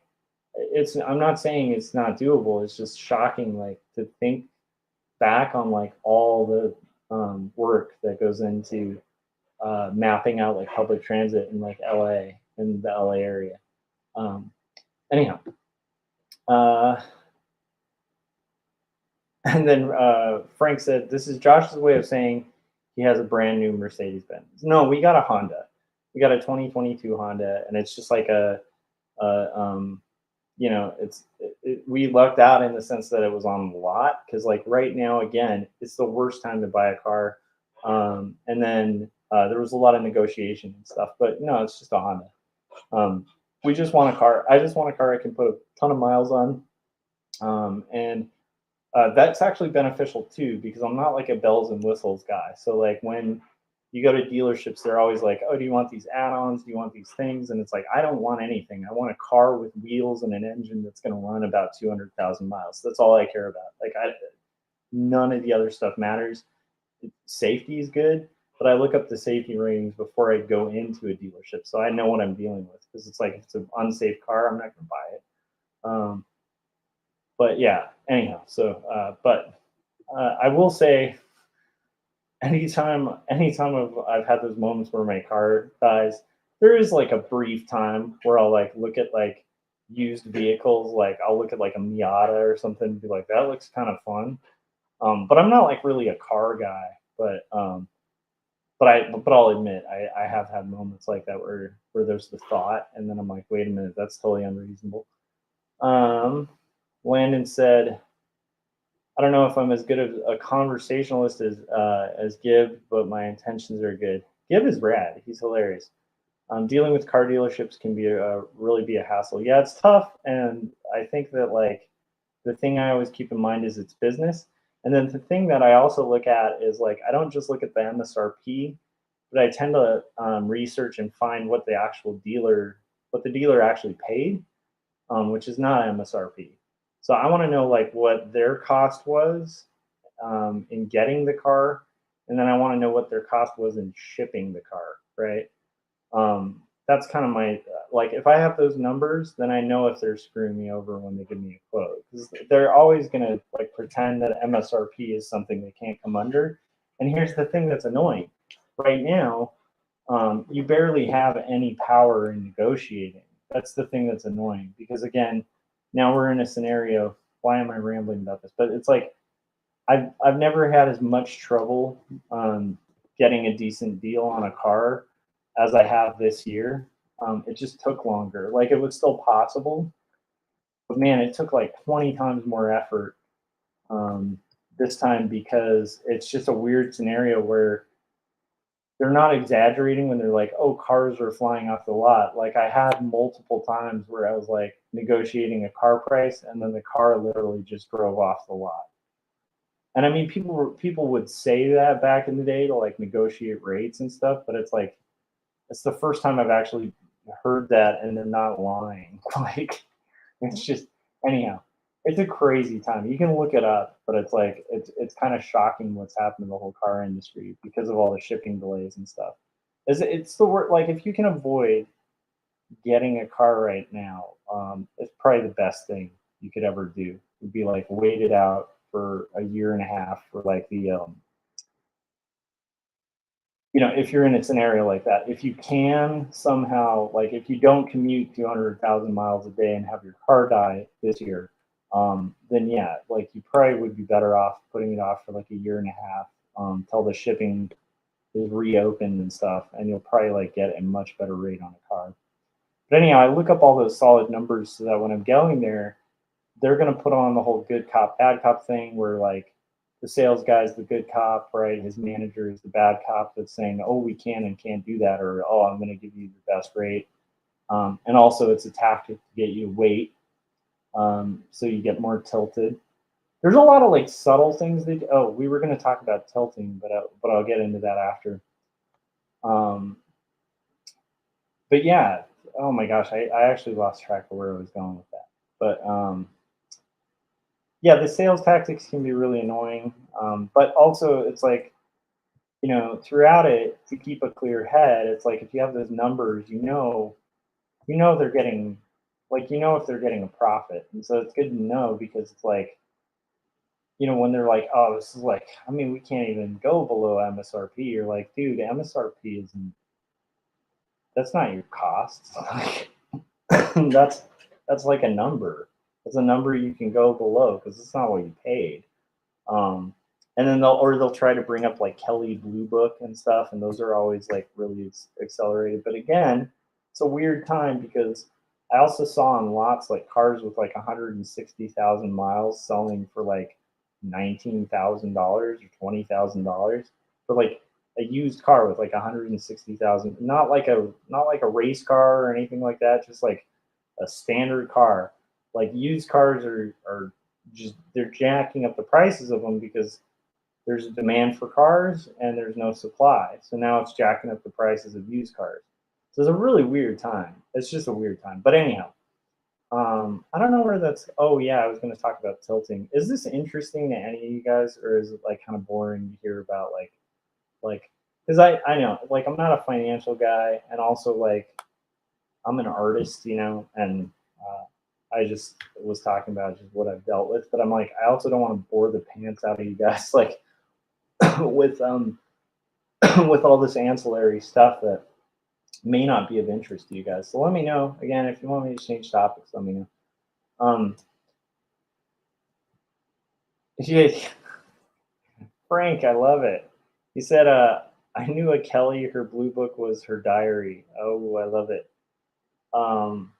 I'm not saying it's not doable. It's just shocking, like to think back on like all the work that goes into mapping out like public transit in like LA in the LA area. Um, anyhow, uh, and then Frank said, "This is Josh's way of saying he has a brand new Mercedes Benz." No, we got a Honda. We got a 2022 Honda, and it's just like a we lucked out in the sense that it was on the lot because like right now again it's the worst time to buy a car, and then there was a lot of negotiation and stuff, but no, it's just a Honda. We just want a car. I just want a car I can put a ton of miles on, and that's actually beneficial too because I'm not like a bells and whistles guy. So like when you go to dealerships, they're always like, "Oh, do you want these add-ons? Do you want these things?" And it's like, I don't want anything. I want a car with wheels and an engine that's going to run about 200,000 miles. That's all I care about. None of the other stuff matters. Safety is good, but I look up the safety ratings before I go into a dealership, so I know what I'm dealing with. Because it's like if it's an unsafe car, I'm not going to buy it. But yeah, anyhow, so but I will say anytime I've had those moments where my car dies, there is like a brief time where I'll like look at like used vehicles, like I'll look at like a Miata or something and be like, that looks kind of fun. But I'm not like really a car guy, but I'll admit I have had moments like that where there's the thought and then I'm like, wait a minute, that's totally unreasonable. Landon said, I don't know if I'm as good of a conversationalist as Gib, but my intentions are good. Gib is rad. He's hilarious. Dealing with car dealerships can really be a hassle. Yeah, it's tough, and I think that like the thing I always keep in mind is it's business. And then the thing that I also look at is like I don't just look at the MSRP, but I tend to research and find what the dealer actually paid, which is not MSRP. So I want to know like what their cost was in getting the car, and then I want to know what their cost was in shipping the car, right? That's kind of my like if I have those numbers, then I know if they're screwing me over when they give me a quote because they're always gonna like pretend that MSRP is something they can't come under. And here's the thing that's annoying: right now, you barely have any power in negotiating. That's the thing that's annoying because again, now we're in a scenario. Why am I rambling about this? But it's like I've never had as much trouble getting a decent deal on a car as I have this year. It just took longer. Like it was still possible, but man, it took like 20 times more effort this time because it's just a weird scenario where they're not exaggerating when they're like, "Oh, cars are flying off the lot." Like I had multiple times where I was like negotiating a car price, and then the car literally just drove off the lot. And I mean, people would say that back in the day to like negotiate rates and stuff, but it's like it's the first time I've actually heard that, and they're not lying. Like it's just anyhow. It's a crazy time. You can look it up, but it's like it's kind of shocking what's happened to the whole car industry because of all the shipping delays and stuff. It's the word like if you can avoid getting a car right now, it's probably the best thing you could ever do. Would be like wait it out for a year and a half for like the if you're in a scenario like that, if you can somehow, like if you don't commute 200,000 miles a day and have your car die this year, then yeah, like you probably would be better off putting it off for like a year and a half till the shipping is reopened and stuff, and you'll probably like get a much better rate on a car. But anyhow, I look up all those solid numbers so that when I'm going there, they're going to put on the whole good cop, bad cop thing where like the sales guy's the good cop, right? His manager is the bad cop that's saying, oh, we can and can't do that, or oh, I'm going to give you the best rate. And also, it's a tactic to get you to wait so you get more tilted. There's a lot of like subtle things they do. Oh, we were going to talk about tilting, but I'll get into that after. Um, but yeah, oh my gosh, I actually lost track of where I was going with that. But yeah, the sales tactics can be really annoying. But also, it's like, throughout it, to keep a clear head, it's like if you have those numbers, they're getting, like, if they're getting a profit. And so it's good to know because it's like, when they're like, oh, this is like, I mean, we can't even go below MSRP. You're like, dude, MSRP isn't, that's not your cost. that's, that's like a number. It's a number you can go below because it's not what you paid. Um, and then they'll try to bring up like Kelly Blue Book and stuff, and those are always like really accelerated. But again, it's a weird time because I also saw on lots like cars with like 160,000 miles selling for like $19,000 or $20,000 for like a used car with like 160,000, not like a race car or anything like that, just like a standard car. Like used cars are just they're jacking up the prices of them because there's a demand for cars and there's no supply. So now it's jacking up the prices of used cars. So it's a really weird time. It's just a weird time. But anyhow, I don't know where that's. Oh yeah, I was going to talk about tilting. Is this interesting to any of you guys, or is it like kind of boring to hear about like because I know like I'm not a financial guy, and also like I'm an artist, and I just was talking about just what I've dealt with. But I'm like, I also don't want to bore the pants out of you guys, like with with all this ancillary stuff that may not be of interest to you guys. So let me know again if you want me to change topics. Let me know. Um, yeah, Frank, I love it. He said, I knew a Kelly. Her blue book was her diary. Oh, I love it. Um,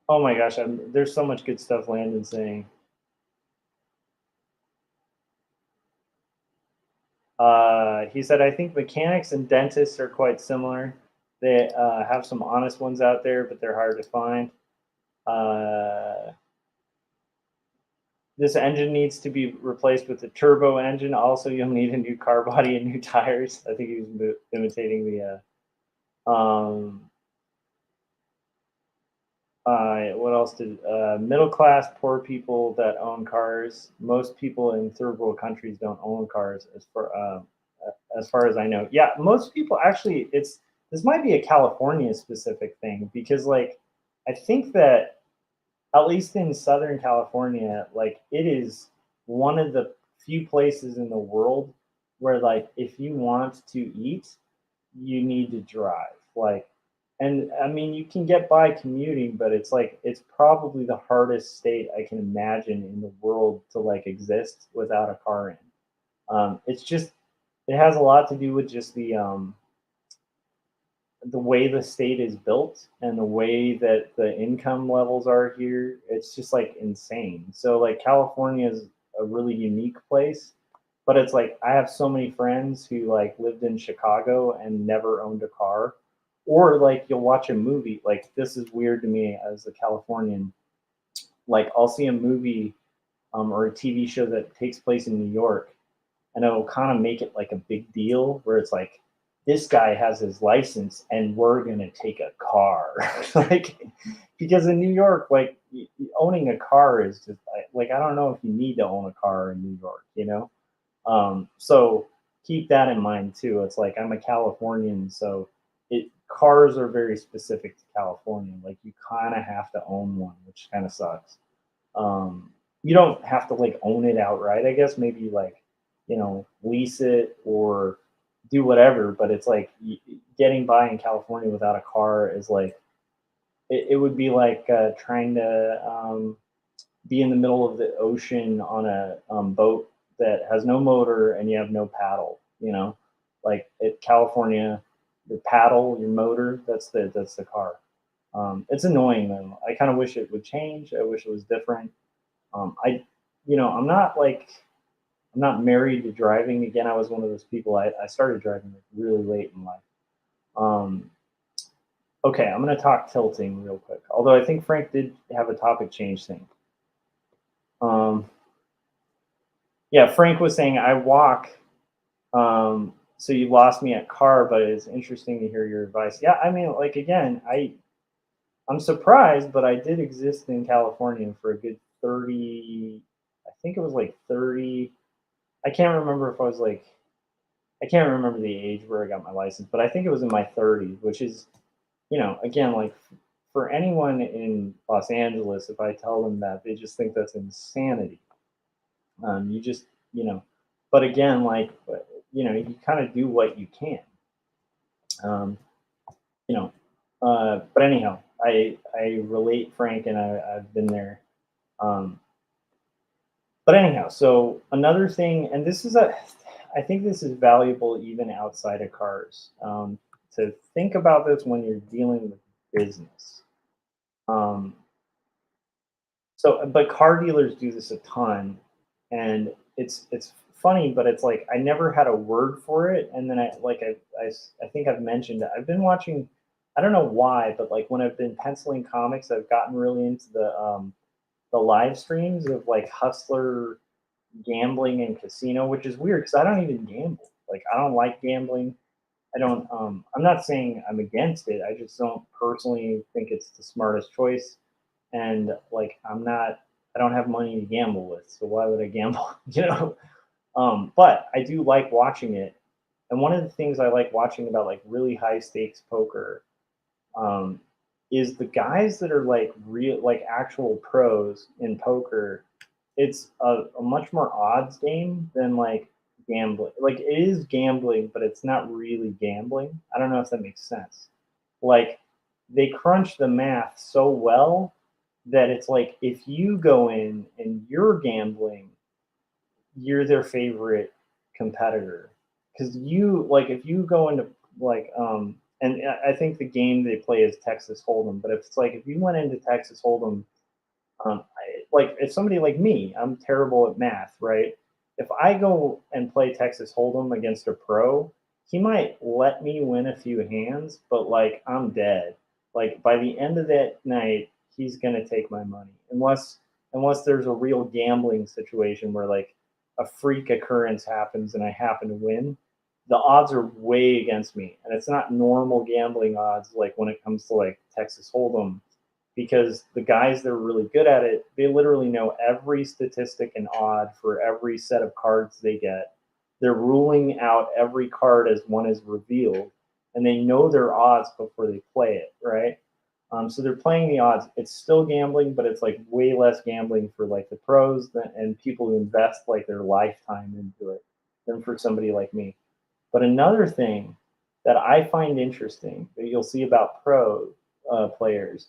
oh my gosh, there's so much good stuff Landon's saying. He said, I think mechanics and dentists are quite similar. They have some honest ones out there, but they're hard to find. Uh, this engine needs to be replaced with a turbo engine. Also, you'll need a new car body and new tires. I think he was imitating the. What else did middle class poor people that own cars? Most people in third world countries don't own cars, as far as I know. Yeah, most people actually. This might be a California specific thing because like I think that at least in Southern California, like it is one of the few places in the world where like if you want to eat, you need to drive. Like, and I mean, you can get by commuting, but it's like it's probably the hardest state I can imagine in the world to like exist without a car in. It's just it has a lot to do with just the way the state is built and the way that the income levels are here. It's just like insane. So like California is a really unique place, but it's like I have so many friends who like lived in Chicago and never owned a car. Or like you'll watch a movie, like this is weird to me as a Californian. Like I'll see a movie or a TV show that takes place in New York, and it'll kind of make it like a big deal where it's like this guy has his license and we're going to take a car. Like, because in New York, like owning a car is just like, I don't know if you need to own a car in New York, you know? So keep that in mind too. It's like I'm a Californian, so cars are very specific to California. Like you kind of have to own one, which kind of sucks. Um, you don't have to like own it outright, I guess. Maybe like, lease it or do whatever. But it's like getting by in California without a car is like it would be like trying to be in the middle of the ocean on a boat that has no motor and you have no paddle. Like at California, your paddle, your motor, that's the car. It's annoying though. I kind of wish it would change. I wish it was different. I, I'm not married to driving. Again, I was one of those people. I started driving like really late in life. Um, okay, I'm going to talk tilting real quick. Although I think Frank did have a topic change thing. Um, yeah, Frank was saying I walk. So you lost me at car, but it's interesting to hear your advice. Yeah, I mean, like again, I'm surprised, but I did exist in California for a good 30. I think it was like 30. I can't remember if I was like I can't remember the age where I got my license, but I think it was in my 30s, which is, again, like for anyone in Los Angeles, if I tell them that, they just think that's insanity. You just, you know, but again, like, you kind of do what you can. Um, you know, but anyhow, I relate, Frank, and I've been there. Um, but anyhow, so another thing, and I think this is valuable even outside of cars. To think about this when you're dealing with business. Um, but car dealers do this a ton, and it's funny, but it's like I never had a word for it, and then I think I've mentioned it. I've been watching. I don't know why, but like when I've been penciling comics, I've gotten really into the live streams of like Hustler gambling and casino, which is weird because I don't even gamble. Like I don't like gambling. I don't. I'm not saying I'm against it. I just don't personally think it's the smartest choice. And like I'm not. I don't have money to gamble with, so why would I gamble? But I do like watching it. And one of the things I like watching about like really high stakes poker um, is the guys that are like real, like actual pros in poker. It's a much more odds game than like gambling. Like it is gambling, but it's not really gambling. I don't know if that makes sense. Like they crunch the math so well that it's like if you go in and you're gambling, you're their favorite competitor because you like if you go into like and I think the game they play is Texas Hold'em, but if it's like if you went into Texas Hold'em, like if somebody like me, I'm terrible at math, right? If I go and play Texas Hold'em against a pro, he might let me win a few hands, but like I'm dead. Like by the end of that night, he's gonna take my money unless there's a real gambling situation where like a freak occurrence happens and I happen to win. The odds are way against me, and it's not normal gambling odds like when it comes to like Texas Hold'em because the guys that are really good at it, they literally know every statistic and odd for every set of cards they get. They're ruling out every card as one is revealed, and they know their odds before they play it, right? So they're playing the odds. It's still gambling, but it's like way less gambling for like the pros and people who invest like their lifetime into it than for somebody like me. But another thing that I find interesting that you'll see about pro players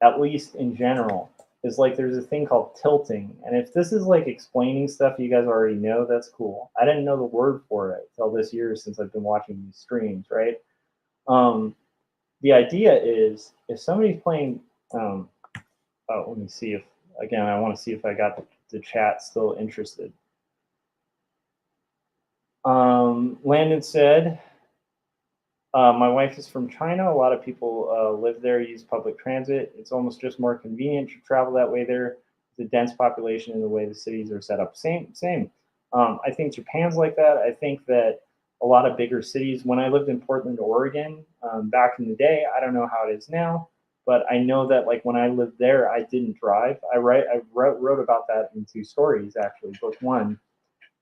at least in general, is like there's a thing called tilting. And if this is like explaining stuff you guys already know, that's cool. I didn't know the word for it till this year since I've been watching these streams, right? Um, the idea is if somebody's playing, let me see if, again, I want to see if I got the chat still interested. Landon said, my wife is from China. A lot of people live there, use public transit. It's almost just more convenient to travel that way there. The dense population and the way the cities are set up. Same. I think Japan's like that. I think that a lot of bigger cities. When I lived in Portland, Oregon, back in the day, I don't know how it is now, but I know that like when I lived there, I didn't drive. I wrote about that in two stories actually. Book one,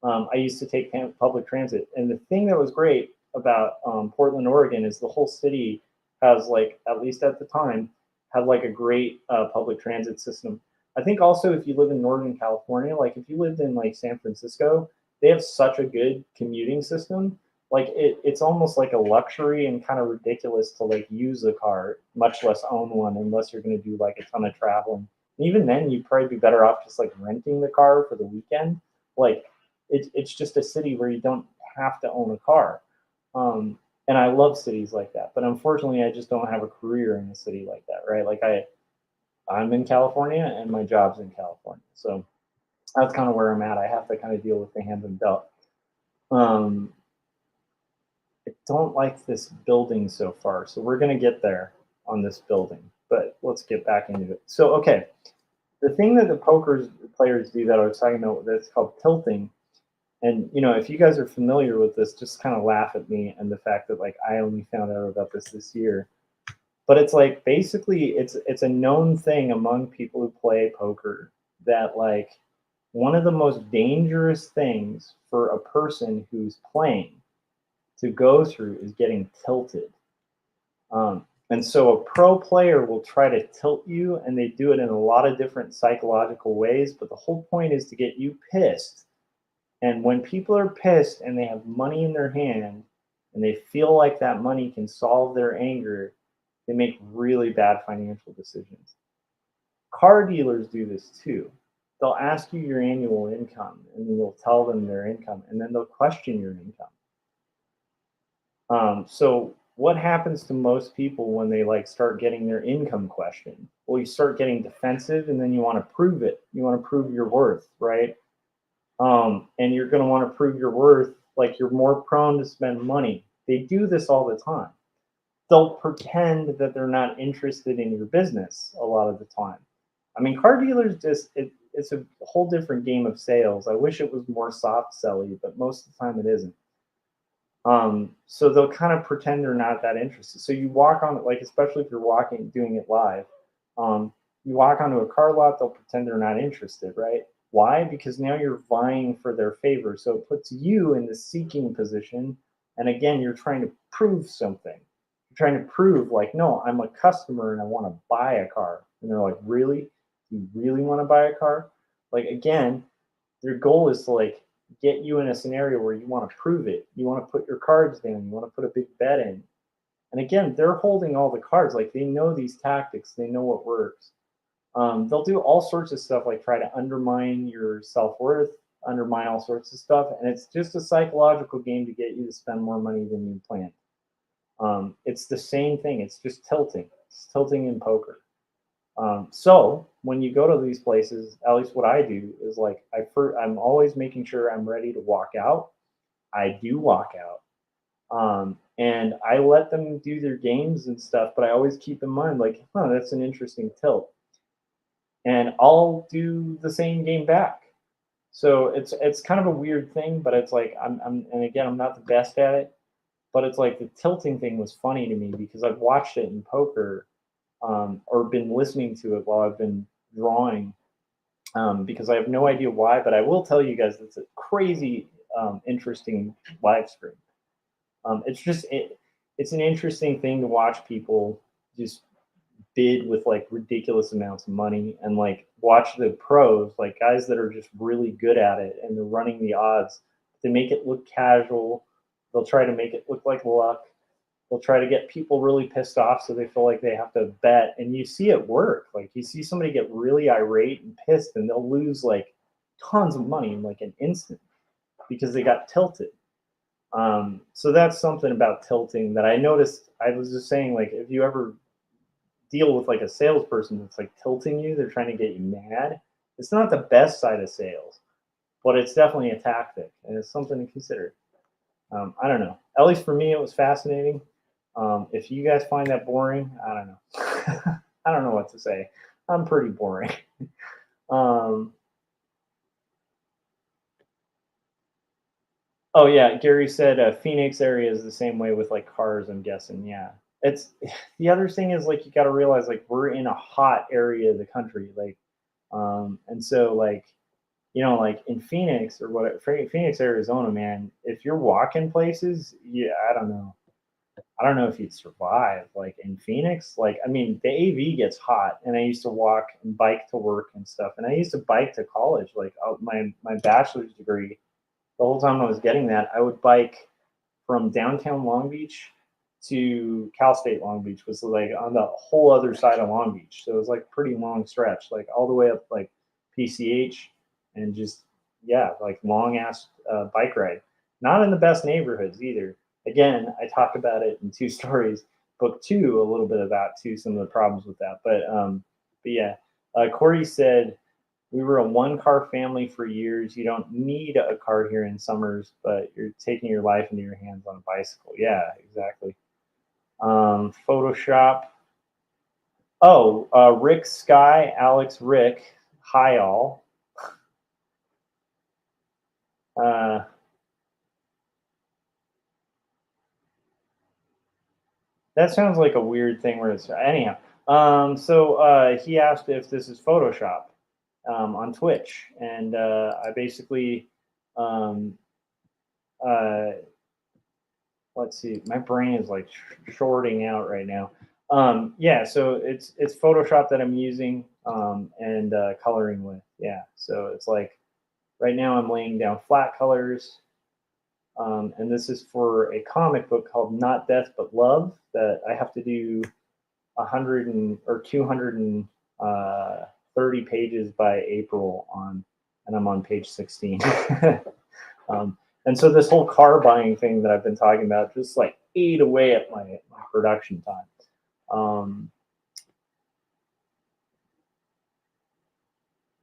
I used to take public transit, and the thing that was great about Portland, Oregon, is the whole city has like, at least at the time, had like a great public transit system. I think also if you live in Northern California, like if you lived in like San Francisco, they have such a good commuting system. Like it's almost like a luxury and kind of ridiculous to like use a car, much less own one, unless you're going to do like a ton of traveling. And even then, you'd probably be better off just like renting the car for the weekend. Like it's just a city where you don't have to own a car. And I love cities like that, but unfortunately, I just don't have a career in a city like that, right? Like I'm in California and my job's in California, so that's kind of where I'm at. I have to kind of deal with the hand and dealt. Um, I don't like this building so far, so we're gonna get there on this building, but let's get back into it. So, okay, the thing that the poker players do that I was talking about, that's called tilting. And if you guys are familiar with this, just kind of laugh at me and the fact that like I only found out about this year. But it's like basically it's a known thing among people who play poker that like one of the most dangerous things for a person who's playing to go through is getting tilted. And so a pro player will try to tilt you, and they do it in a lot of different psychological ways. But the whole point is to get you pissed. And when people are pissed and they have money in their hand and they feel like that money can solve their anger, they make really bad financial decisions. Car dealers do this too. They'll ask you your annual income and then you'll tell them their income and then they'll question your income. So what happens to most people when they like start getting their income questioned? Well, you start getting defensive and then you want to prove it. You want to prove your worth, right? And you're going to want to prove your worth, like you're more prone to spend money. They do this all the time. They'll pretend that they're not interested in your business a lot of the time. I mean, car dealers it's a whole different game of sales. I wish it was more soft selly, but most of the time it isn't. So they'll kind of pretend they're not that interested. So you walk on, like, especially if you're doing it live, you walk onto a car lot, they'll pretend they're not interested, right? Why? Because now you're vying for their favor. So it puts you in the seeking position. And again, you're trying to prove something. You're trying to prove, like, no, I'm a customer and I want to buy a car. And they're like, really? You really want to buy a car? Like, again, their goal is to like get you in a scenario where you want to prove it. You want to put your cards down. You want to put a big bet in. And again, they're holding all the cards. Like they know these tactics. They know what works. They'll do all sorts of stuff, like try to undermine your self-worth, undermine all sorts of stuff. And it's just a psychological game to get you to spend more money than you planned. It's the same thing. It's just tilting. It's tilting in poker. So when you go to these places, at least what I do is like I'm always making sure I'm ready to walk out. I do walk out, and I let them do their games and stuff. But I always keep in mind, like, oh, that's an interesting tilt, and I'll do the same game back. So it's kind of a weird thing, but it's like and again I'm not the best at it, but it's like the tilting thing was funny to me because I've watched it in poker, or been listening to it while I've been drawing, because I have no idea why, but I will tell you guys it's a crazy, interesting live stream. It's an interesting thing to watch people just bid with like ridiculous amounts of money and like watch the pros, like guys that are just really good at it and they're running the odds. They make it look casual. They'll try to make it look like luck. They'll try to get people really pissed off so they feel like they have to bet. And you see it work. Like you see somebody get really irate and pissed and they'll lose like tons of money in like an instant because they got tilted. So that's something about tilting that I noticed. I was just saying, like, if you ever deal with like a salesperson that's like tilting you, they're trying to get you mad. It's not the best side of sales, but it's definitely a tactic and it's something to consider. I don't know. At least for me, it was fascinating. If you guys find that boring, I don't know. I don't know what to say. I'm pretty boring. um, Oh yeah, Gary said Phoenix area is the same way with like cars. I'm guessing. Yeah, it's the other thing is like you got to realize like we're in a hot area of the country, like, and so like like in Phoenix or what Phoenix, Arizona, man, if you're walking places, yeah, I don't know if you'd survive. Like in Phoenix, like I mean, the AV gets hot, and I used to walk and bike to work and stuff, and I used to bike to college, like my bachelor's degree. The whole time I was getting that, I would bike from downtown Long Beach to Cal State Long Beach, was like on the whole other side of Long Beach. So it was like pretty long stretch, like all the way up like PCH and just yeah, like long ass bike ride. Not in the best neighborhoods either. Again, I talk about it in two stories. Book two, a little bit about too some of the problems with that. But yeah, Corey said we were a one car family for years. You don't need a car here in summers, but you're taking your life into your hands on a bicycle. Yeah, exactly. Photoshop. Oh, Rick Sky, Alex Rick. Hi, all. Uh, that sounds like a weird thing where it's anyhow. So he asked if this is Photoshop on Twitch, and I basically um, uh, let's see, my brain is like shorting out right now. Yeah, so it's Photoshop that I'm using and coloring with. Yeah, so it's like right now I'm laying down flat colors, and this is for a comic book called Not Death but Love that I have to do 230 pages by April on, and I'm on page 16. Um, and so this whole car buying thing that I've been talking about just like ate away at my production time. Um,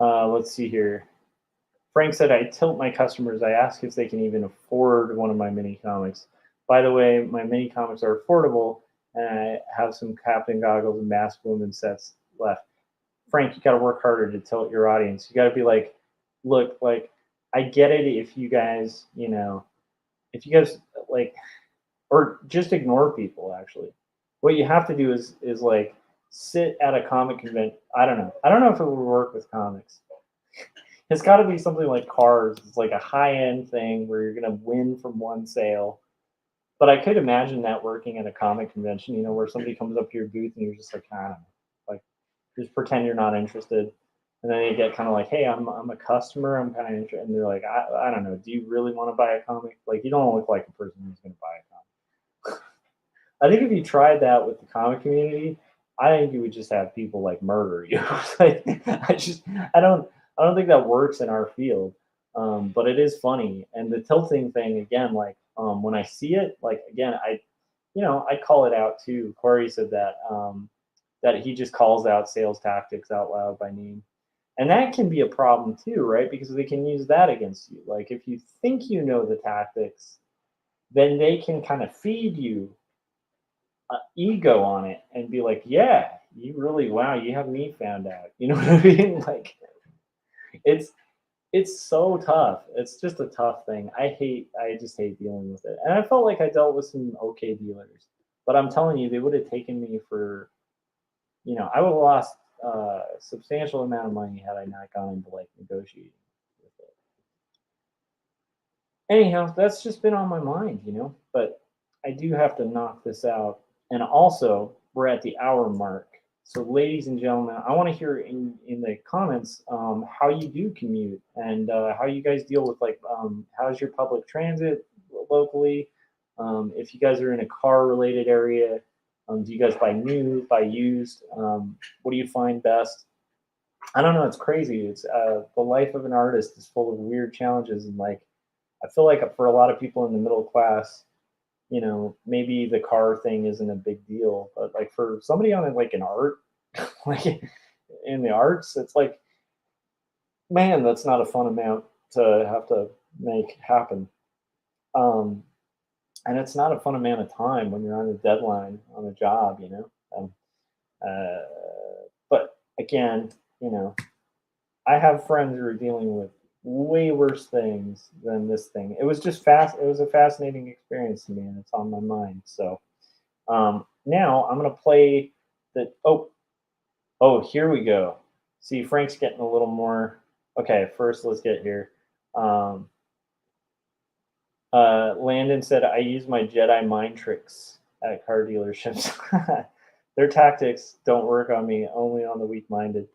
let's see here. Frank said, I tilt my customers. I ask if they can even afford one of my mini comics. By the way, my mini comics are affordable, and I have some Captain Goggles and Mask Woman sets left. Frank, you got to work harder to tilt your audience. You got to be like, look, like, I get it if you guys, if you guys like or just ignore people actually. What you have to do is like sit at a comic convention. I don't know if it would work with comics. It's got to be something like cars. It's like a high end thing where you're gonna win from one sale. But I could imagine that working at a comic convention, where somebody comes up to your booth and you're just like, I don't know, like just pretend you're not interested. And then you get kind of like, hey, I'm a customer. I'm kind of interested. And they're like, I don't know. Do you really want to buy a comic? Like, you don't look like a person who's going to buy a comic. I think if you tried that with the comic community, I think you would just have people like murder you. Like, I don't think that works in our field. But it is funny, and the tilting thing again, like when I see it, like again, I call it out too. Corey said that he just calls out sales tactics out loud by name. And that can be a problem too, right? Because they can use that against you. Like if you think you know the tactics, then they can kind of feed you ego on it and be like, yeah, you really, wow, you have me found out. You know what I mean? Like it's it's so tough. It's just a tough thing. I just hate dealing with it. And I felt like I dealt with some okay dealers, but I'm telling you, they would have taken me for, I would have lost a substantial amount of money had I not gone into like negotiating with it. Anyhow, that's just been on my mind, but I do have to knock this out. And also, we're at the hour mark. So, ladies and gentlemen, I want to hear in the comments how you do commute and how you guys deal with like how's your public transit locally. If you guys are in a car related area, do you guys buy new, buy used? What do you find best? I don't know. It's crazy. It's the life of an artist is full of weird challenges, and like I feel like for a lot of people in the middle class, maybe the car thing isn't a big deal, but like for somebody on like an art, like in the arts, it's like, man, that's not a fun amount to have to make happen. Um, and it's not a fun amount of time when you're on a deadline on a job. But again, I have friends who are dealing with way worse things than this thing. It was just fast. It was a fascinating experience to me, and it's on my mind. So now I'm gonna play the. Oh, here we go. See, Frank's getting a little more. Okay, first let's get here. Um, Landon said, "I use my Jedi mind tricks at car dealerships. Their tactics don't work on me, only on the weak-minded."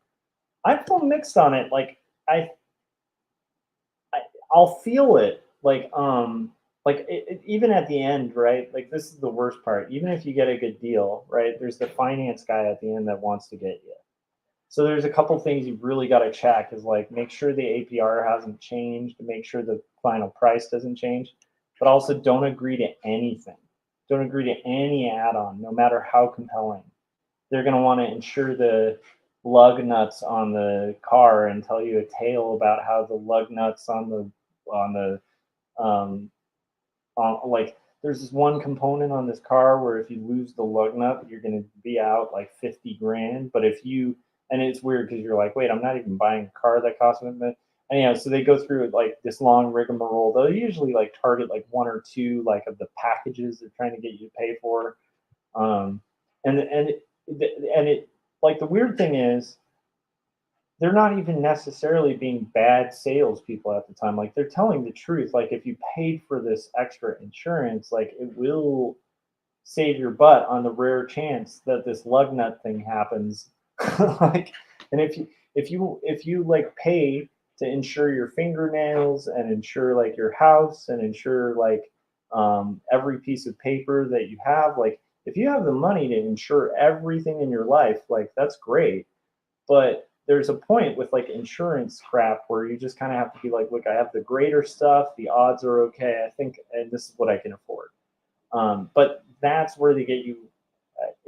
I feel mixed on it. I I I'll feel it. Even at the end, right? Like this is the worst part. Even if you get a good deal, right? There's the finance guy at the end that wants to get you. So there's a couple things you've really got to check is like make sure the APR hasn't changed, make sure the final price doesn't change, but also don't agree to anything. Don't agree to any add-on, no matter how compelling. They're going to want to insure the lug nuts on the car and tell you a tale about how the lug nuts on the um, like there's this one component on this car where if you lose the lug nut, you're going to be out like 50 grand. But if you, and it's weird because you're like, wait, I'm not even buying a car that costs me. Anyhow, so they go through like this long rigmarole. They'll usually like target like one or two like of the packages they're trying to get you to pay for. Um, and it like the weird thing is they're not even necessarily being bad salespeople at the time. Like they're telling the truth. Like if you paid for this extra insurance, like it will save your butt on the rare chance that this lug nut thing happens. like, and if you like pay to insure your fingernails and insure like your house and insure like every piece of paper that you have, like if you have the money to insure everything in your life, like that's great, but there's a point with like insurance crap where you just kind of have to be like, look, I have the greater stuff, the odds are okay, I think, and this is what I can afford. But that's where they get you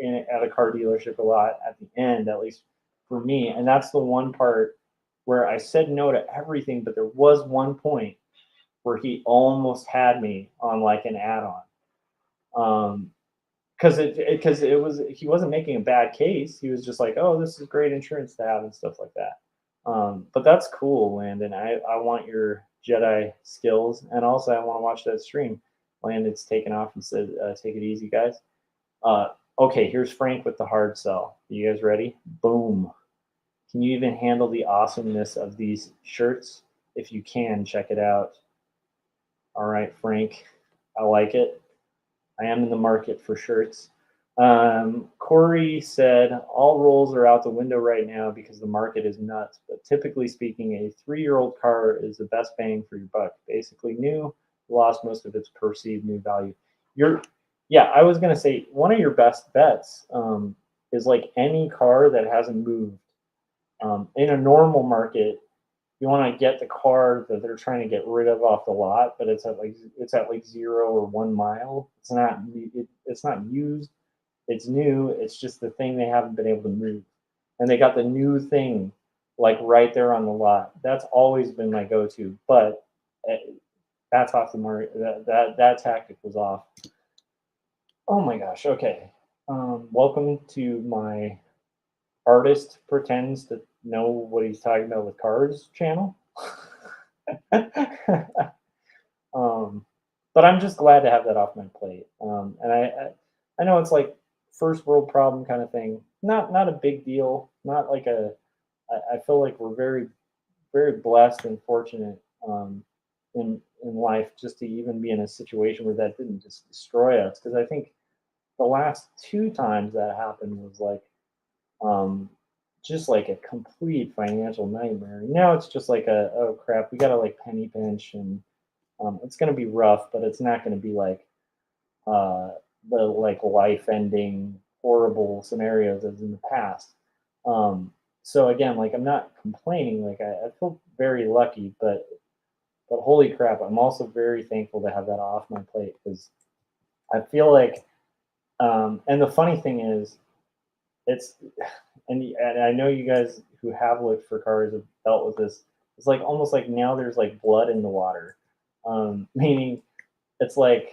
at a car dealership a lot at the end, at least for me. And that's the one part where I said no to everything, but there was one point where he almost had me on like an add-on. Because it was he wasn't making a bad case. He was just like, "Oh, this is great insurance to have and stuff like that." But that's cool, Landon. I want your Jedi skills, and also I want to watch that stream. Landon's taken off and said, "Take it easy, guys." Uh, okay, here's Frank with the hard sell. You guys ready? Boom. Can you even handle the awesomeness of these shirts? If you can, check it out. All right, Frank. I like it. I am in the market for shirts. Corey said, all rolls are out the window right now because the market is nuts. But typically speaking, a 3-year-old car is the best bang for your buck. Basically new, lost most of its perceived new value. Yeah, I was going to say one of your best bets is like any car that hasn't moved. In a normal market, you want to get the car that they're trying to get rid of off the lot, but it's at like 0 or 1 mile. It's not used. It's new. It's just the thing they haven't been able to move, and they got the new thing like right there on the lot. That's always been my go-to, but uh, that's off the market. That tactic was off. Oh my gosh. Okay. Welcome to my artist pretends to know what he's talking about with cars channel. um, but I'm just glad to have that off my plate. And I know it's like first world problem kind of thing. Not a big deal. Not like a. I feel like we're very blessed and fortunate in life just to even be in a situation where that didn't just destroy us. Because I think the last two times that happened was like um, just like a complete financial nightmare. Now it's just like oh crap, we gotta like penny pinch, and it's gonna be rough, but it's not gonna be like uh, the like life ending horrible scenarios as in the past. Um, so again, like I'm not complaining, like I feel very lucky, but holy crap, I'm also very thankful to have that off my plate because I feel like and the funny thing is it's and I know you guys who have looked for cars have dealt with this. It's like almost like now there's like blood in the water, meaning it's like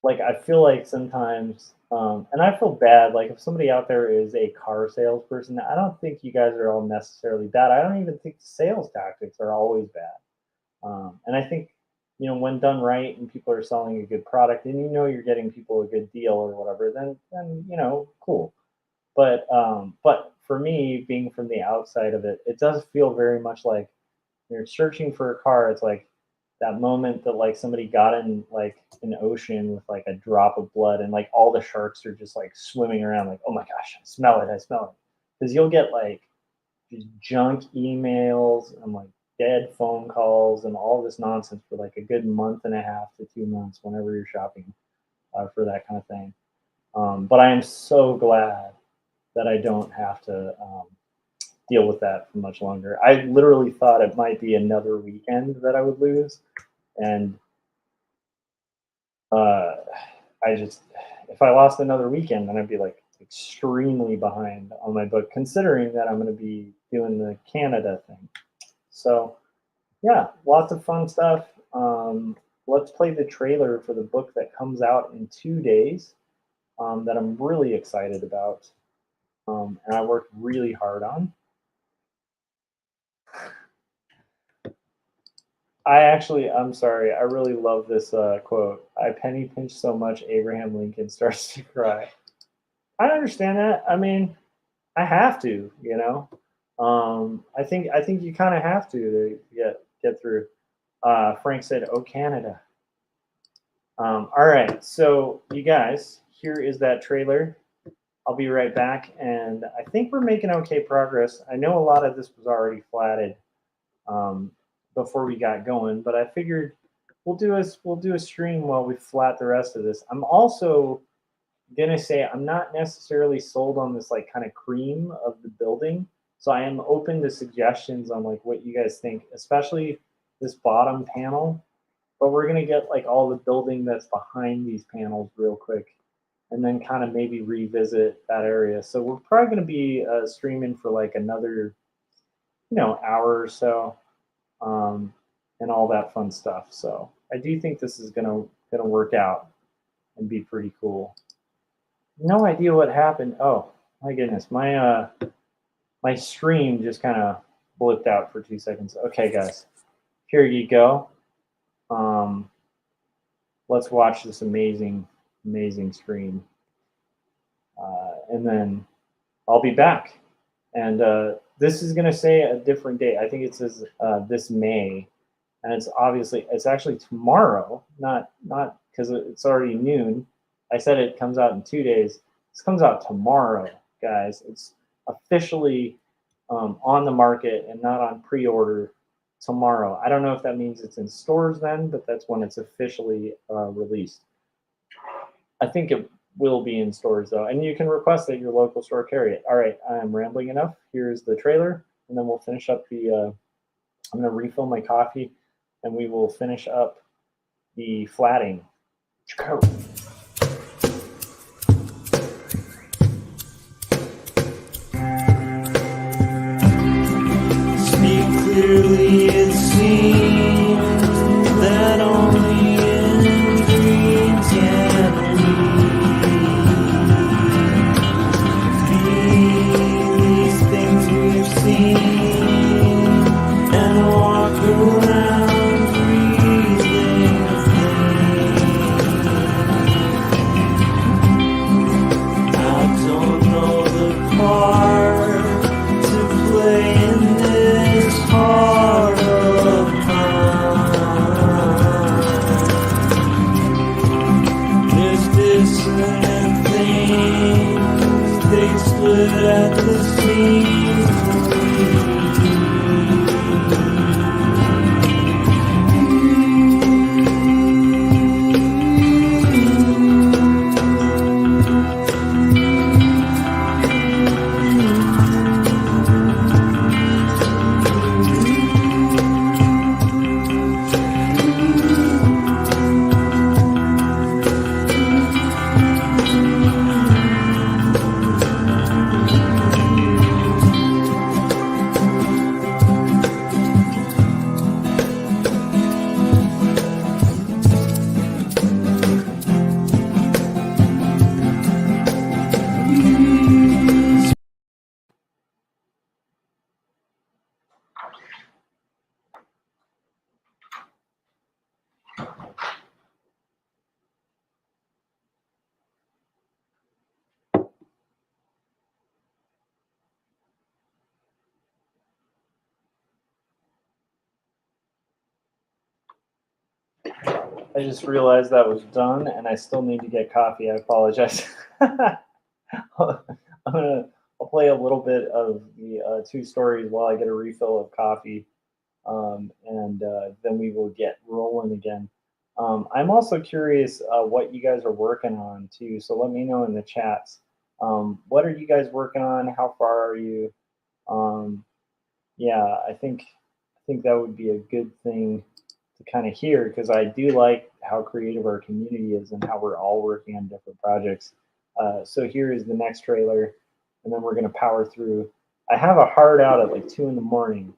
like I feel like sometimes, and I feel bad. Like if somebody out there is a car salesperson, I don't think you guys are all necessarily bad. I don't even think the sales tactics are always bad. And I think, when done right and people are selling a good product and you're getting people a good deal or whatever, then cool. But for me, being from the outside of it, it does feel very much like you're searching for a car. It's like that moment that like somebody got in like an ocean with like a drop of blood and like all the sharks are just like swimming around like, oh my gosh, I smell it. Because you'll get like these junk emails and like dead phone calls and all this nonsense for like a good month and a half to 2 months whenever you're shopping for that kind of thing. But I am so glad that I don't have to deal with that for much longer. I literally thought it might be another weekend that I would lose, and if I lost another weekend, then I'd be like extremely behind on my book, considering that I'm going to be doing the Canada thing. So yeah, lots of fun stuff. Let's play the trailer for the book that comes out in 2 days that I'm really excited about, and I worked really hard on. I'm sorry, I really love this quote. I penny pinch so much Abraham Lincoln starts to cry. I understand that. I mean, I have to, I think you kind of have to get through. Frank said, "Oh, Canada." All right, so you guys, here is that trailer. I'll be right back, and I think we're making okay progress. I know a lot of this was already flatted before we got going, but I figured we'll do a stream while we flat the rest of this. I'm also gonna say I'm not necessarily sold on this like kind of cream of the building, so I am open to suggestions on like what you guys think, especially this bottom panel. But we're gonna get like all the building that's behind these panels real quick, and then kind of maybe revisit that area. So we're probably gonna be streaming for like another, hour or so, and all that fun stuff. So I do think this is gonna work out and be pretty cool. No idea what happened. Oh my goodness, my stream just kind of blipped out for 2 seconds. Okay, guys, here you go. Let's watch this amazing stream, and then I'll be back. And this is gonna say a different date. I think it says this May, and it's actually tomorrow. Not because it's already noon. I said it comes out in 2 days. This comes out tomorrow, guys. It's officially on the market and not on pre-order tomorrow. I don't know if that means it's in stores then, but that's when it's officially released. I think it will be in stores though, and you can request that your local store carry it. All right, I'm rambling enough. Here's the trailer, and then we'll finish up the. I'm gonna refill my coffee, and we will finish up the flatting. Clearly it seems that only in dreams can we these things we've seen and walk around breathing I don't know the part to play in this heart of mine. There's dissonant things, they split at the seams. I just realized that was done, and I still need to get coffee. I apologize. I'll play a little bit of the two stories while I get a refill of coffee, and then we will get rolling again. I'm also curious what you guys are working on too. So let me know in the chats. What are you guys working on? How far are you? Um, yeah, I think that would be a good thing to kind of hear because I do like how creative our community is and how we're all working on different projects. So here is the next trailer, and then we're gonna power through. I have a hard out at like 2 in the morning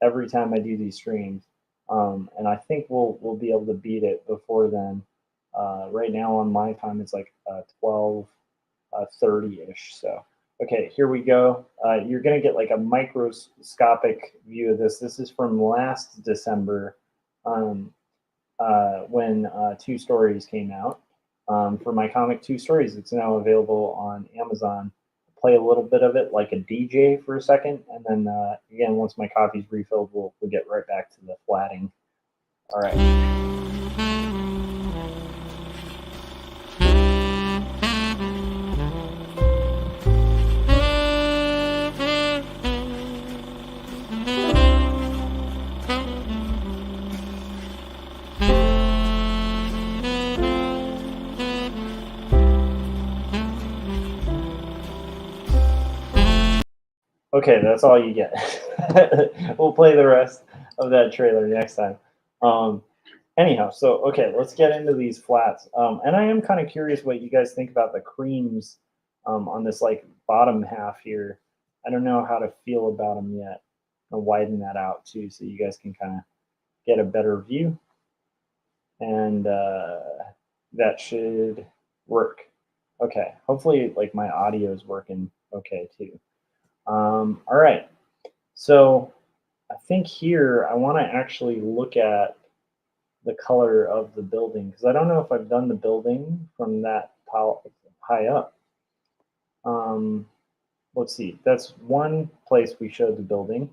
every time I do these streams, and I think we'll be able to beat it before then. Right now on my time it's like 12:30 ish. So okay, here we go. You're gonna get like a microscopic view of this. This is from last December, um, when Two Stories came out. For my comic Two Stories, it's now available on Amazon. Play a little bit of it like a DJ for a second, and then again, once my coffee's refilled, we'll get right back to the flatting. All right. Okay, that's all you get. We'll play the rest of that trailer next time. Anyhow, so okay, let's get into these flats. And I am kind of curious what you guys think about the creams on this like bottom half here. I don't know how to feel about them yet. I'll widen that out too, so you guys can kind of get a better view. And that should work. Okay, hopefully like my audio is working okay too. All right, so I think here I want to actually look at the color of the building because I don't know if I've done the building from that high up. Let's see, that's one place we showed the building.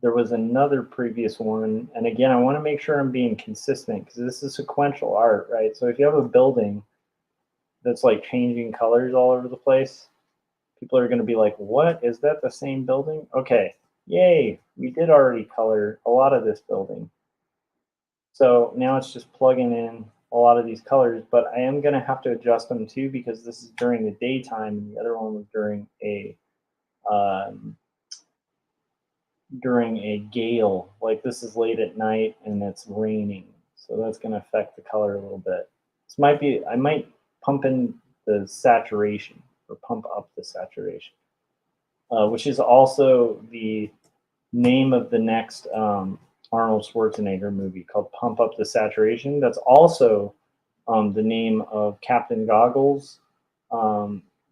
There was another previous one, and again, I want to make sure I'm being consistent because this is sequential art, right? So if you have a building that's like changing colors all over the place, people are going to be like, what, is that the same building? Okay, yay, we did already color a lot of this building. So now it's just plugging in a lot of these colors, but I am going to have to adjust them too because this is during the daytime and the other one was during a gale. Like this is late at night and it's raining, so that's going to affect the color a little bit. This might be, I might pump in the saturation or pump up the saturation, which is also the name of the next Arnold Schwarzenegger movie called Pump Up the Saturation. That's also the name of Captain Goggles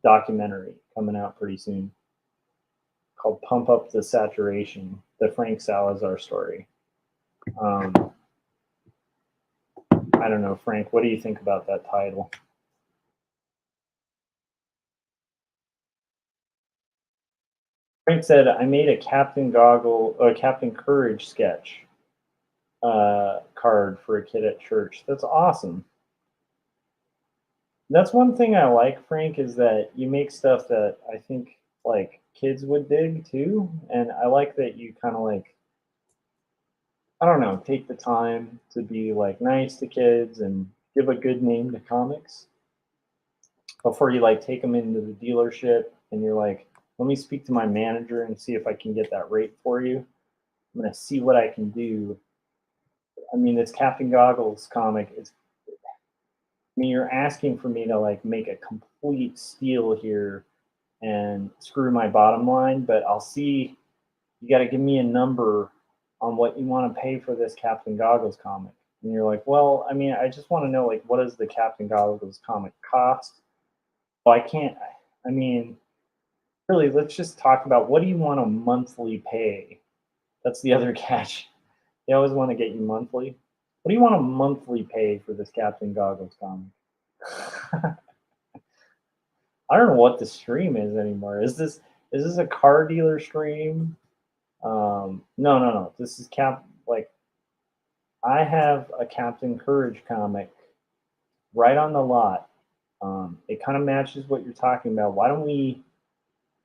documentary coming out pretty soon called Pump Up the Saturation, the Frank Salazar story. I don't know, Frank, what do you think about that title? Frank said, I made a Captain Courage sketch card for a kid at church. That's awesome. That's one thing I like, Frank, is that you make stuff that I think like kids would dig too. And I like that you kind of like, I don't know, take the time to be like nice to kids and give a good name to comics before you like take them into the dealership and you're like, let me speak to my manager and see if I can get that rate for you. I'm gonna see what I can do. I mean, this Captain Goggles comic is, I mean, you're asking for me to like make a complete steal here and screw my bottom line, but I'll see. You got to give me a number on what you want to pay for this Captain Goggles comic. And you're like, well, I mean, I just want to know like what does the Captain Goggles comic cost? Well, I can't. I mean, really, let's just talk about what do you want to monthly pay? That's the other catch. They always want to get you monthly. What do you want to monthly pay for this Captain Goggles comic? I don't know what the stream is anymore. Is this a car dealer stream? No. This is I have a Captain Courage comic right on the lot. It kind of matches what you're talking about. Why don't we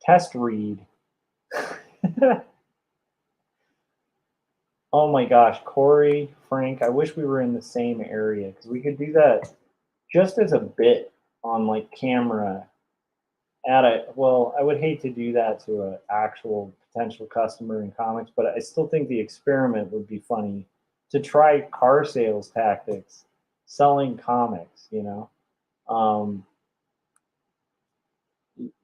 test read? Oh my gosh, Corey, Frank, I wish we were in the same area because we could do that just as a bit on like camera at a, well, I would hate to do that to an actual potential customer in comics, but I still think the experiment would be funny to try car sales tactics selling comics, you know. Um,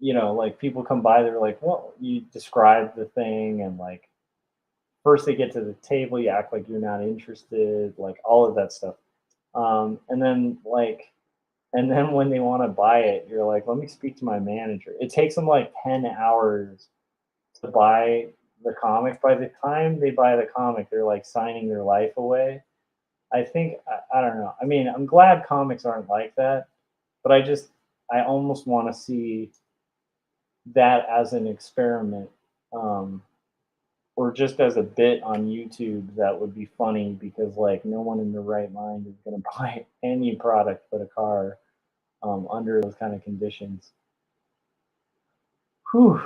like people come by, they're like, well, you describe the thing, and like first they get to the table, you act like you're not interested, like all of that stuff. And then when they want to buy it, you're like, let me speak to my manager. It takes them like 10 hours to buy the comic. By the time they buy the comic, they're like signing their life away. I think, I don't know. I mean, I'm glad comics aren't like that, but I almost want to see that as an experiment, um, or just as a bit on YouTube that would be funny because like no one in their right mind is going to buy any product but a car under those kind of conditions. Whew.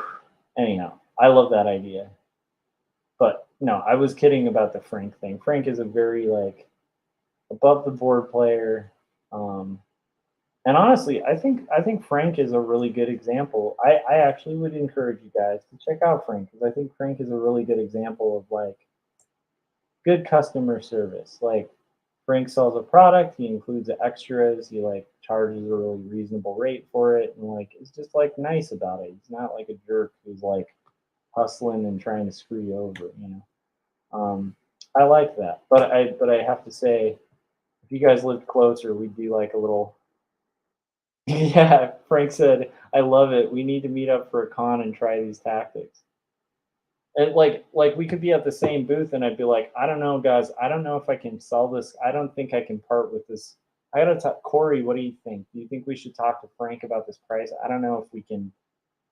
Anyhow, I love that idea. But no, I was kidding about the Frank thing. Frank is a very like above the board player. Um, and honestly, I think Frank is a really good example. I actually would encourage you guys to check out Frank because I think Frank is a really good example of like good customer service. Like Frank sells a product, he includes the extras, he like charges a really reasonable rate for it, and like it's just like nice about it. He's not like a jerk who's like hustling and trying to screw you over, you know. I like that, but I have to say, if you guys lived closer, we'd do like a little. Yeah, Frank said, "I love it. We need to meet up for a con and try these tactics." And like we could be at the same booth, and I'd be like, "I don't know, guys. I don't know if I can sell this. I don't think I can part with this. I gotta talk." Corey, what do you think? Do you think we should talk to Frank about this price? I don't know if we can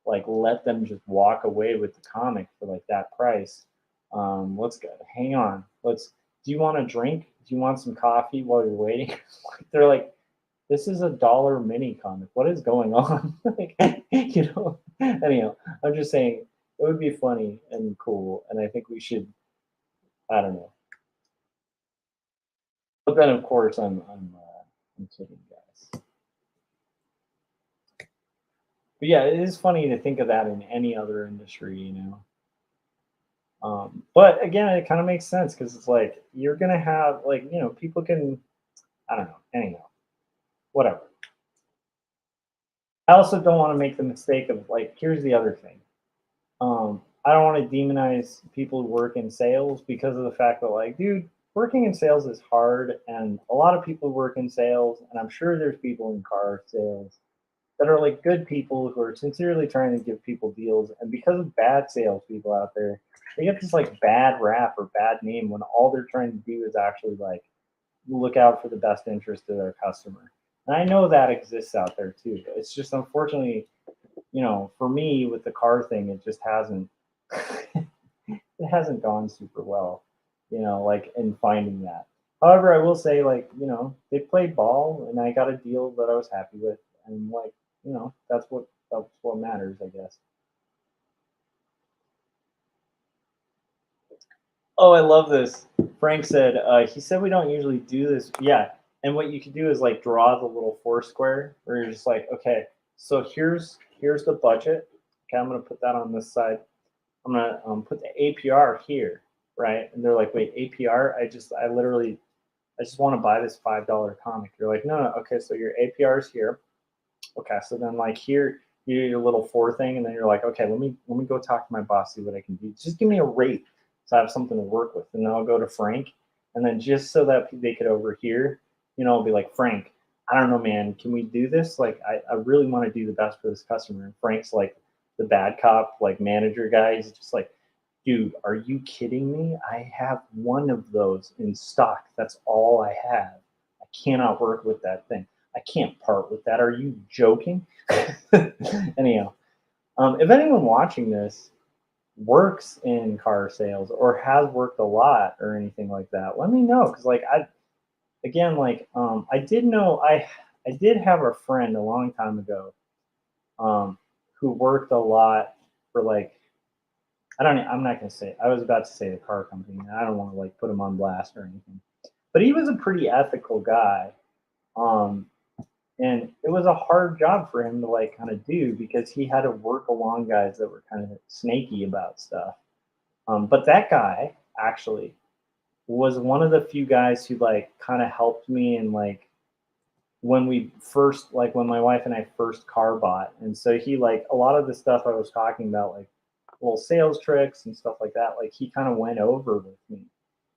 like let them just walk away with the comic for like that price. Let's go. Hang on. Let's. Do you want a drink? Do you want some coffee while you're waiting? They're like, this is a dollar mini comic. What is going on? Like, Anyhow, I'm just saying it would be funny and cool, and I think we should. I don't know. But then, of course, I'm kidding, guys. But yeah, it is funny to think of that in any other industry, you know. But again, it kind of makes sense because it's like you're gonna have like people can. I don't know. Anyhow, whatever. I also don't want to make the mistake of like. Here's the other thing. I don't want to demonize people who work in sales because of the fact that like, dude, working in sales is hard, and a lot of people work in sales, and I'm sure there's people in car sales that are like good people who are sincerely trying to give people deals, and because of bad salespeople out there, they get this like bad rap or bad name when all they're trying to do is actually like look out for the best interest of their customer. And I know that exists out there too. It's just unfortunately, for me with the car thing, it just hasn't it hasn't gone super well, like in finding that. However, I will say, like, they played ball and I got a deal that I was happy with, and like, that's what matters, I guess. Oh, I love this. Frank said, he said we don't usually do this. Yeah. And what you can do is like draw the little four square where you're just like, okay, so here's the budget. Okay, I'm gonna put that on this side. I'm gonna put the APR here, right? And they're like, wait, APR? I just want to buy this $5 comic. You're like, no, no, okay, so your APR is here. Okay, so then like here you do your little four thing, and then you're like, okay, let me go talk to my boss, see what I can do. Just give me a rate so I have something to work with. And then I'll go to Frank, and then just so that they could overhear, I'll be like, Frank, I don't know, man, can we do this? Like, I really want to do the best for this customer. And Frank's like the bad cop, like manager guy. He's just like, dude, are you kidding me? I have one of those in stock. That's all I have. I cannot work with that thing. I can't part with that. Are you joking? Anyhow, if anyone watching this works in car sales or has worked a lot or anything like that, let me know. Because like I again like I did know I did have a friend a long time ago um who worked a lot for like I'm not gonna say I was about to say the car company. And I don't want to like put him on blast or anything, but he was a pretty ethical guy. Um, and it was a hard job for him to like kind of do because he had to work along guys that were kind of snaky about stuff. But that guy actually was one of the few guys who like kind of helped me and like when we first like when my wife and I first car bought. And so he like a lot of the stuff I was talking about, like little sales tricks and stuff like that, like he kind of went over with me.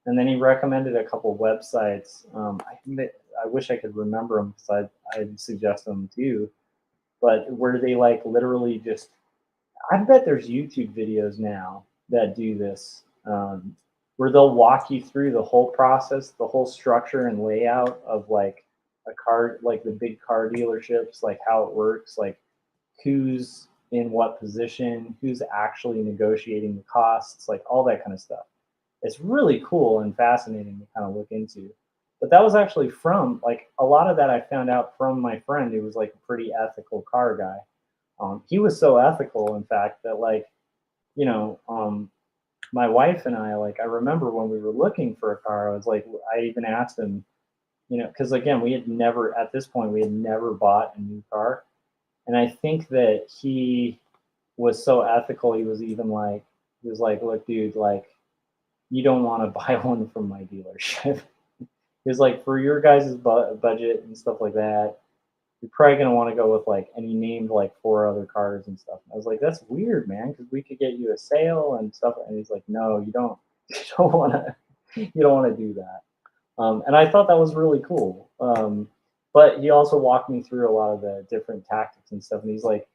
And then he recommended a couple websites. I wish I could remember them because I'd suggest them too. But where they like literally just, I bet there's YouTube videos now that do this, where they'll walk you through the whole process, the whole structure and layout of like a car, like the big car dealerships, like how it works, like who's in what position, who's actually negotiating the costs, like all that kind of stuff. It's really cool and fascinating to kind of look into. But that was actually from like a lot of that I found out from my friend who was like a pretty ethical car guy. He was so ethical, in fact, that like, you know, my wife and I, like, I remember when we were looking for a car, I was like, I even asked him, because again, we had never, at this point, we had never bought a new car. And I think that he was so ethical, he was like, look, dude, like, you don't want to buy one from my dealership. He was like, for your guys' budget and stuff like that, you're probably gonna want to go with like, and he named like four other cars and stuff. And I was like, that's weird, man, because we could get you a sale and stuff. And he's like, no, you don't, you don't want to, you don't want to do that. And I thought that was really cool. But he also walked me through a lot of the different tactics and stuff. And he's like,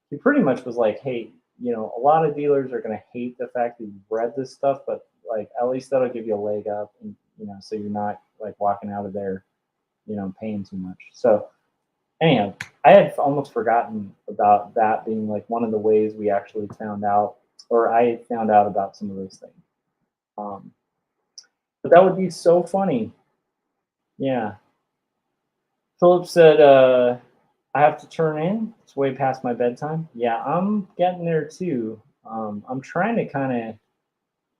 he pretty much was like, hey, a lot of dealers are gonna hate the fact that you've read this stuff, but like at least that'll give you a leg up, and so you're not like walking out of there, paying too much. So anyhow, I had almost forgotten about that being like one of the ways we actually found out, or I had found out about some of those things. Um, but that would be so funny. Yeah. Philip said, I have to turn in. It's way past my bedtime. Yeah, I'm getting there too. I'm trying to kind of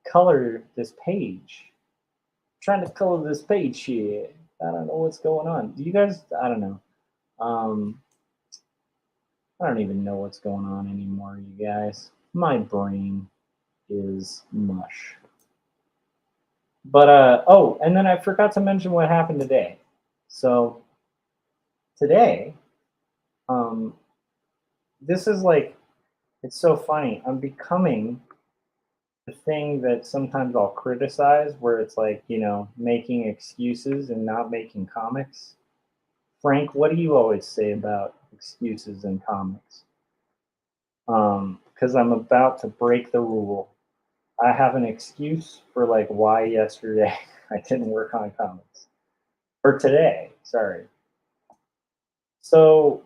color this page. Trying to color this page here. I don't know what's going on. Do you guys? I don't know. Um, I don't even know what's going on anymore, you guys. My brain is mush. But oh, and then I forgot to mention what happened today. So today, um, this is like it's so funny. I'm becoming the thing that sometimes I'll criticize, where it's like making excuses and not making comics. Frank, what do you always say about excuses in comics? Because I'm about to break the rule. I have an excuse for like why yesterday I didn't work on comics. Or today, sorry. So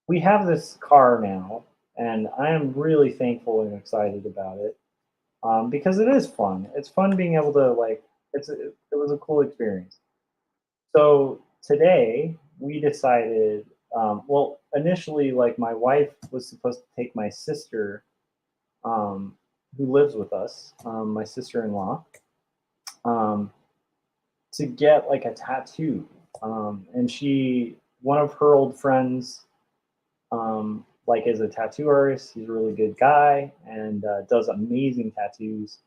we have this car now, and I am really thankful and excited about it, because it is fun. It's fun being able to like. It was a cool experience. So today we decided. Well, initially, like my wife was supposed to take my sister, um, who lives with us, my sister-in-law, um, to get like a tattoo. And one of her old friends, like is a tattoo artist. He's a really good guy and does amazing tattoos.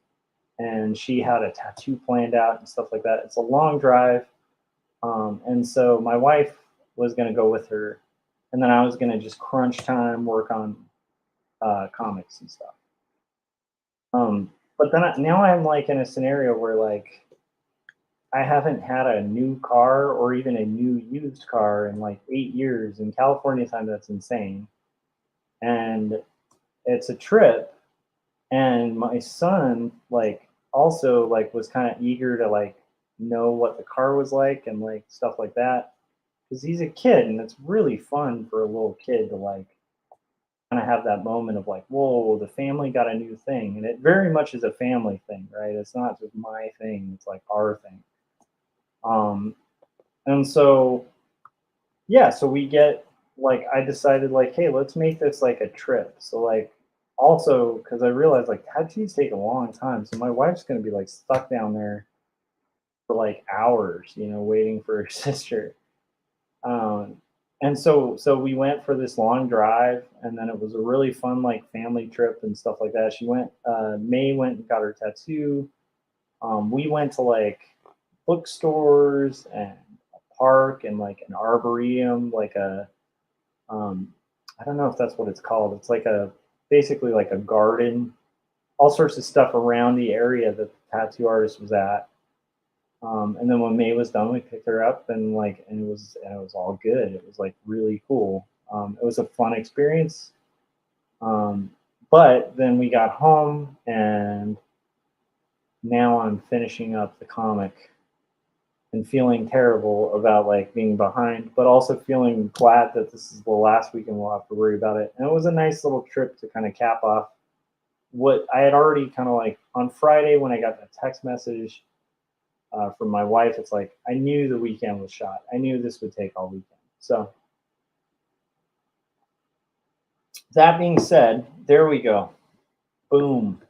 And she had a tattoo planned out and stuff like that. It's a long drive. And so my wife was going to go with her. And then I was going to just crunch time, work on comics and stuff. But then now I'm like in a scenario where like I haven't had a new car or even a new used car in like 8 years. In California time, that's insane. And it's a trip. And my son like also like was kind of eager to like know what the car was like and like stuff like that because he's a kid and it's really fun for a little kid to like kind of have that moment of like, whoa, the family got a new thing. And it very much is a family thing, right? It's not just my thing, it's like our thing. Um, and so, yeah, so we get like, I decided, like, hey, let's make this like a trip. So, like, also, because I realized like tattoos take a long time. So, my wife's going to be like stuck down there for like hours, waiting for her sister. Um, and so we went for this long drive, and then it was a really fun like family trip and stuff like that. May went and got her tattoo. We went to like bookstores and a park and like an arboretum, like um, I don't know if that's what it's called. It's like basically like a garden, all sorts of stuff around the area that the tattoo artist was at. And then when May was done, we picked her up and it was all good. It was like really cool. It was a fun experience. Um, but then we got home and now I'm finishing up the comic and feeling terrible about like being behind, but also feeling glad that this is the last weekend we'll have to worry about it. And it was a nice little trip to kind of cap off what I had already kind of like on Friday when I got the text message from my wife. It's like I knew the weekend was shot. I knew this would take all weekend. So that being said, there we go. Boom.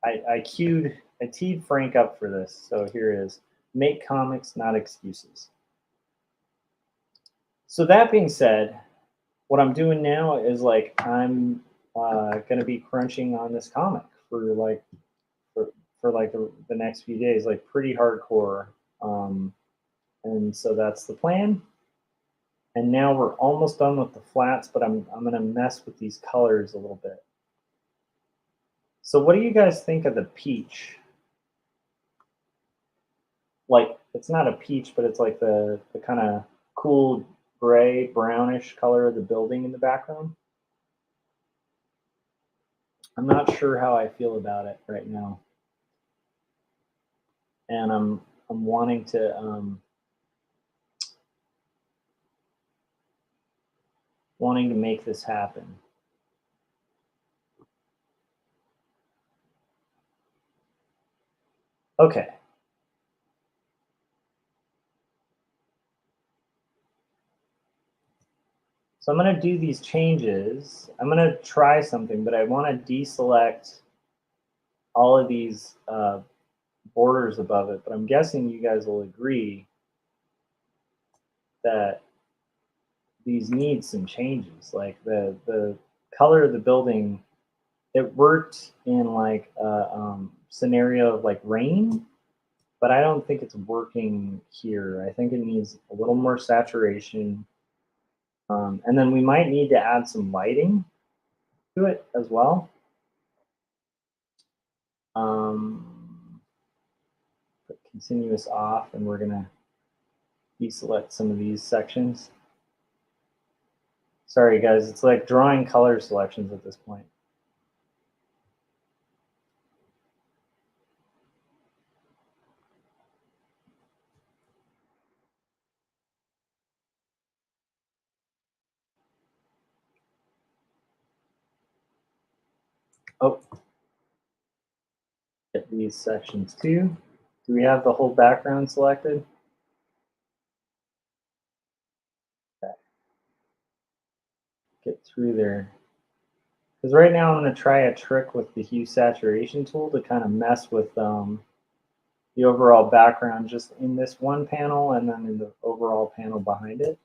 I teed Frank up for this. So here it is. Make comics, not excuses. So that being said, what I'm doing now is like I'm going to be crunching on this comic for, for like the next few days, like pretty hardcore. Um, and so that's the plan. And now we're almost done with the flats, but I'm gonna mess with these colors a little bit. So what do you guys think of the peach? Like it's not a peach, but it's like the kind of cool gray brownish color of the building in the background. I'm not sure how I feel about it right now, and I'm wanting to make this happen. Okay. So I'm going to do these changes. I'm going to try something, but I want to deselect all of these borders above it. But I'm guessing you guys will agree that these need some changes. Like the color of the building, it worked in like a scenario of like rain, but I don't think it's working here. I think it needs a little more saturation. And then we might need to add some lighting to it as well. Put continuous off, and we're gonna deselect some of these sections. Sorry guys, it's like drawing color selections at this point. Oh, get these sections too. Do we have the whole background selected? Okay. Get through there. Because right now I'm going to try a trick with the hue saturation tool to kind of mess with the overall background just in this one panel and then in the overall panel behind it.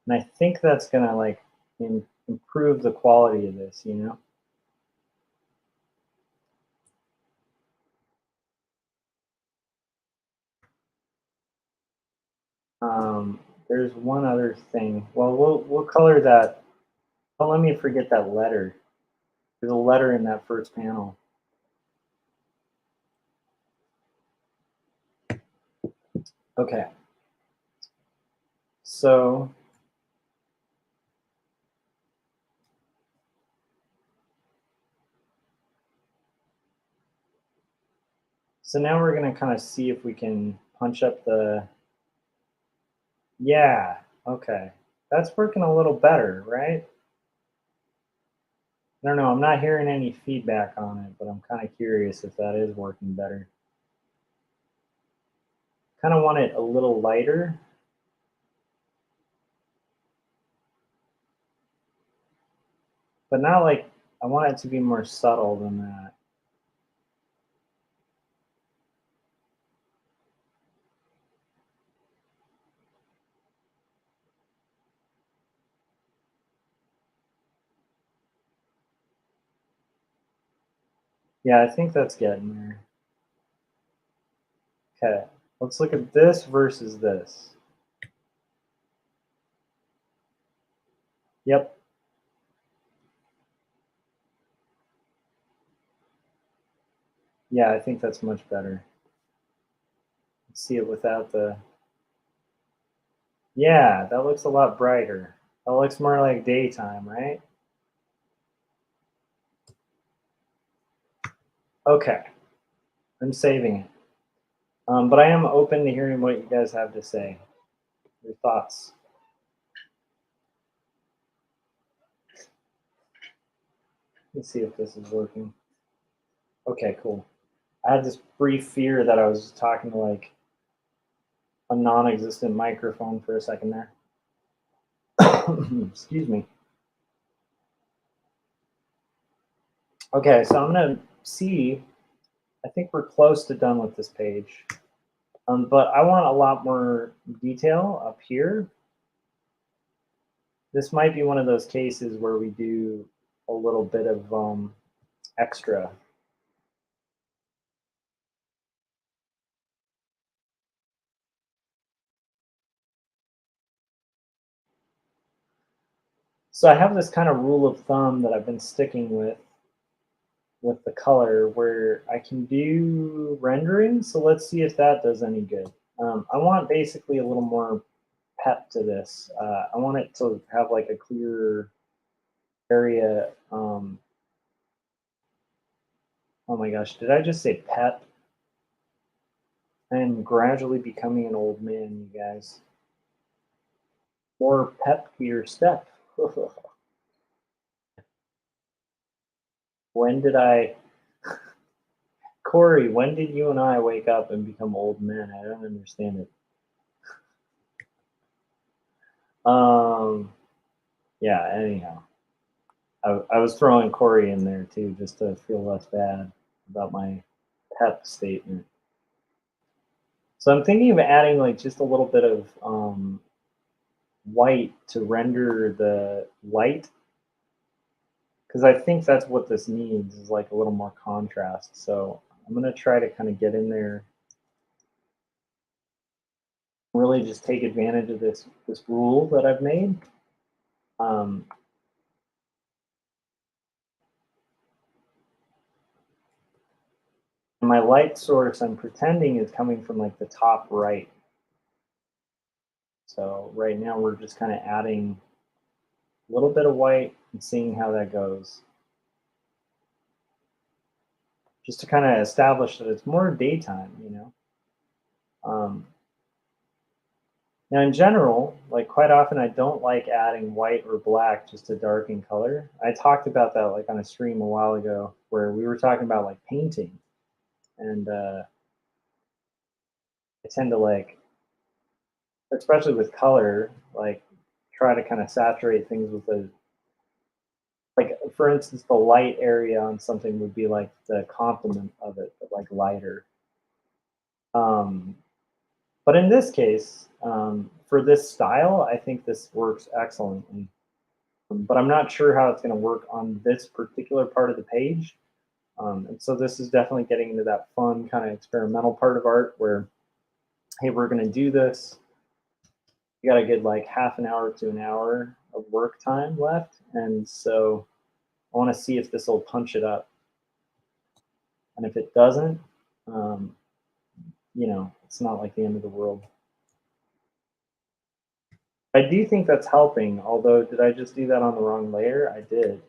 And I think that's going to like improve the quality of this, you know? There's one other thing. Well, we'll color that. Don't let me forget that letter. There's a letter in that first panel. Okay. So now we're going to kind of see if we can punch up yeah, okay. That's working a little better, right? I don't know, I'm not hearing any feedback on it, but I'm kind of curious if that is working better. Kind of want it a little lighter. But not like, I want it to be more subtle than that. Yeah, I think that's getting there. Okay, let's look at this versus this. Yep. Yeah, I think that's much better. Let's see it without the. Yeah, that looks a lot brighter. That looks more like daytime, right? Okay, I'm saving it. But I am open to hearing what you guys have to say. Your thoughts. Let's see if this is working. Okay, cool. I had this brief fear that I was talking to like a non-existent microphone for a second there. Excuse me. Okay, so I'm gonna see. I think we're close to done with this page, but I want a lot more detail up here. This might be one of those cases where we do a little bit of extra. So I have this kind of rule of thumb that I've been sticking with the color where I can do rendering. So let's see if that does any good. I want basically a little more pep to this. I want it to have like a clear area. Oh my gosh, did I just say pep? I am gradually becoming an old man, you guys. More pep to your step. When did I, Corey, when did you and I wake up and become old men? I don't understand it. Um, yeah, anyhow. I was throwing Corey in there too, just to feel less bad about my pep statement. So I'm thinking of adding like just a little bit of white to render the light, because I think that's what this needs is like a little more contrast. So I'm gonna try to kind of get in there, really just take advantage of this rule that I've made. Um, my light source, I'm pretending, is coming from like the top right. So right now we're just kind of adding a little bit of white and seeing how that goes. Just to kind of establish that it's more daytime, you know. Now, in general, like quite often, I don't like adding white or black just to darken color. I talked about that like on a stream a while ago where we were talking about like painting, and I tend to like, especially with color, like try to kind of saturate things with a, like for instance, the light area on something would be like the complement of it, but like lighter. Um, but in this case, for this style, I think this works excellently. But I'm not sure how it's going to work on this particular part of the page. And so this is definitely getting into that fun kind of experimental part of art where, hey, we're going to do this. You got a good like half an hour to an hour of work time left. And so I want to see if this will punch it up. And if it doesn't, um, it's not like the end of the world. I do think that's helping, although did I just do that on the wrong layer? I did.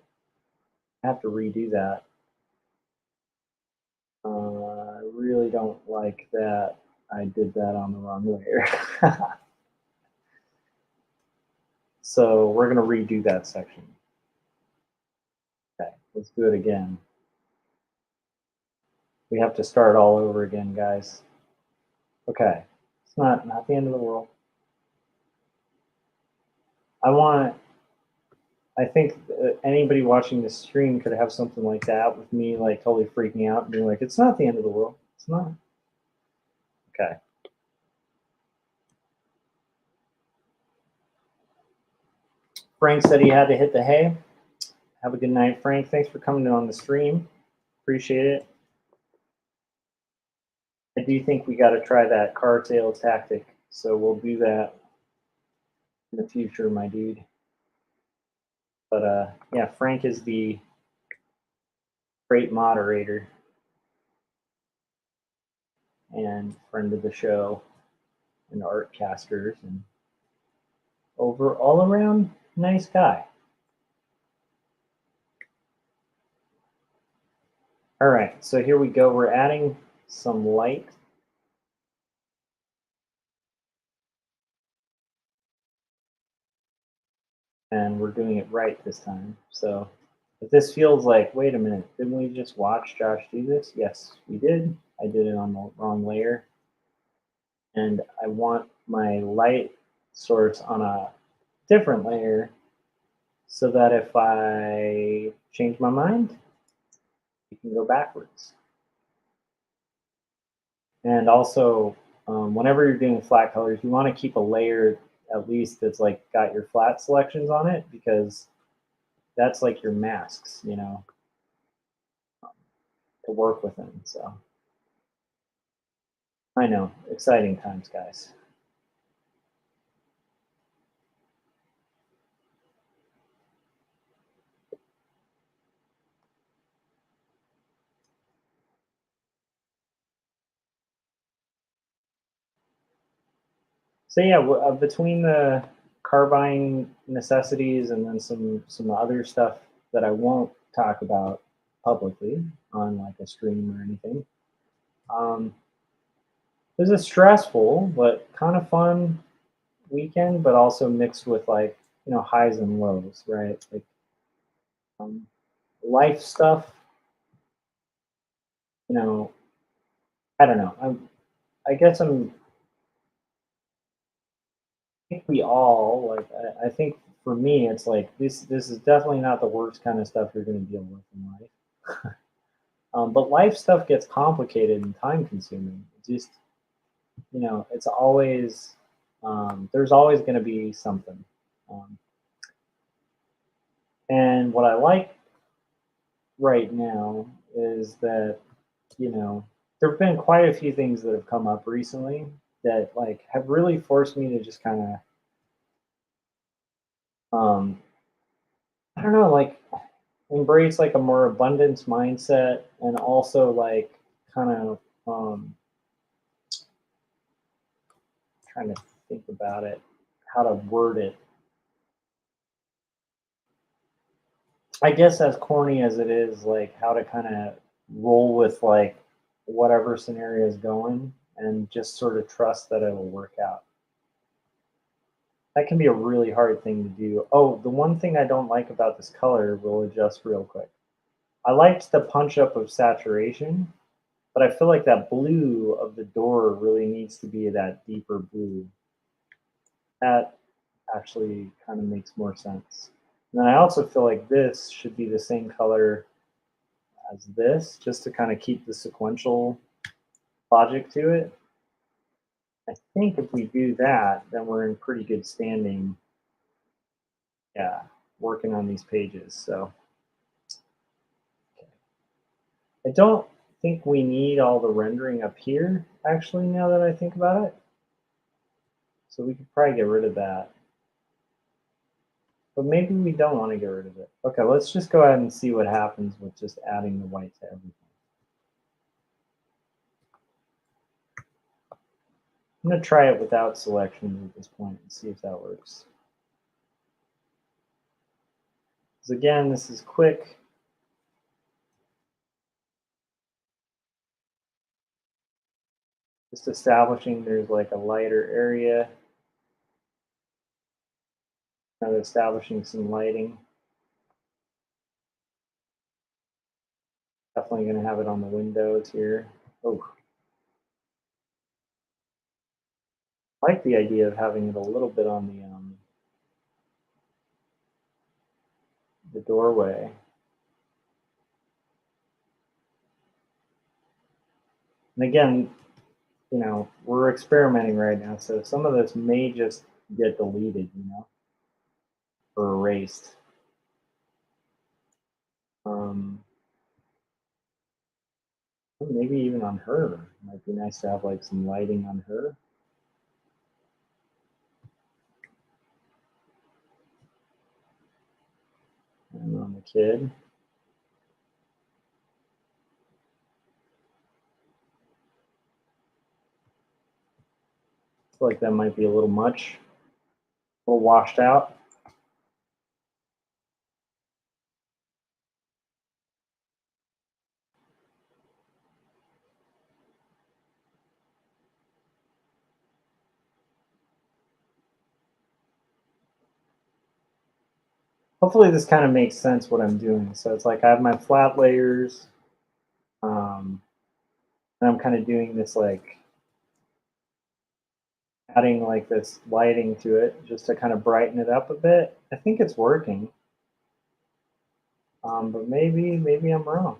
I have to redo that. I really don't like that I did that on the wrong layer. So we're going to redo that section. Okay. Let's do it again. We have to start all over again, guys. Okay, it's not the end of the world. I think anybody watching this stream could have something like that with me, like totally freaking out and being like, "It's not the end of the world. It's not." Okay. Frank said he had to hit the hay. Have a good night, Frank. Thanks for coming in on the stream. Appreciate it. I do think we got to try that car tail tactic, so we'll do that in the future, my dude. But yeah, Frank is the great moderator and friend of the show and art casters and all around nice guy. All right, so here we go. We're adding some light. And we're doing it right this time. So if this feels like, wait a minute, didn't we just watch Josh do this? Yes, we did. I did it on the wrong layer. And I want my light source on a different layer so that if I change my mind, you can go backwards. And also, whenever you're doing flat colors, you want to keep a layer at least that's like got your flat selections on it, because that's like your masks, you know, to work with them. So I know, exciting times, guys. So yeah, between the carbine necessities and then some other stuff that I won't talk about publicly on like a stream or anything, it was a stressful but kind of fun weekend, but also mixed with like, you know, highs and lows, right? Like um, life stuff, you know. I don't know. I guess I think we all like. I think for me, it's like this is definitely not the worst kind of stuff you're going to deal with in life. But life stuff gets complicated and time consuming. It just, you know, it's always there's always going to be something. Um, and what I like right now is that, you know, there have been quite a few things that have come up recently that like have really forced me to just kind of I don't know, like embrace like a more abundance mindset, and also like kind of trying to think about it, how to word it. I guess as corny as it is, like how to kind of roll with like whatever scenario is going and just sort of trust that it'll work out. That can be a really hard thing to do. Oh, the one thing I don't like about this color, we'll adjust real quick. I liked the punch up of saturation, but I feel like that blue of the door really needs to be that deeper blue. That actually kind of makes more sense. And then I also feel like this should be the same color as this, just to kind of keep the sequential logic to it. I think if we do that, then we're in pretty good standing. Yeah, working on these pages. So I don't think we need all the rendering up here, actually, now that I think about it. So we could probably get rid of that. But maybe we don't want to get rid of it. Okay, let's just go ahead and see what happens with just adding the white to everything. I'm going to try it without selections at this point and see if that works. Because again, this is quick. Just establishing there's like a lighter area. Now establishing some lighting. definitely going to have it on the windows here. Oh, I like the idea of having it a little bit on the doorway. And again, you know, we're experimenting right now, so some of this may just get deleted, you know, or erased. Um, Maybe even on her. Might be nice to have like some lighting on her. And on the kid. I feel like that might be a little much, a little washed out. Hopefully this kind of makes sense what I'm doing. So it's like I have my flat layers, and I'm kind of doing this like adding like this lighting to it just to kind of brighten it up a bit. I think it's working, but maybe I'm wrong.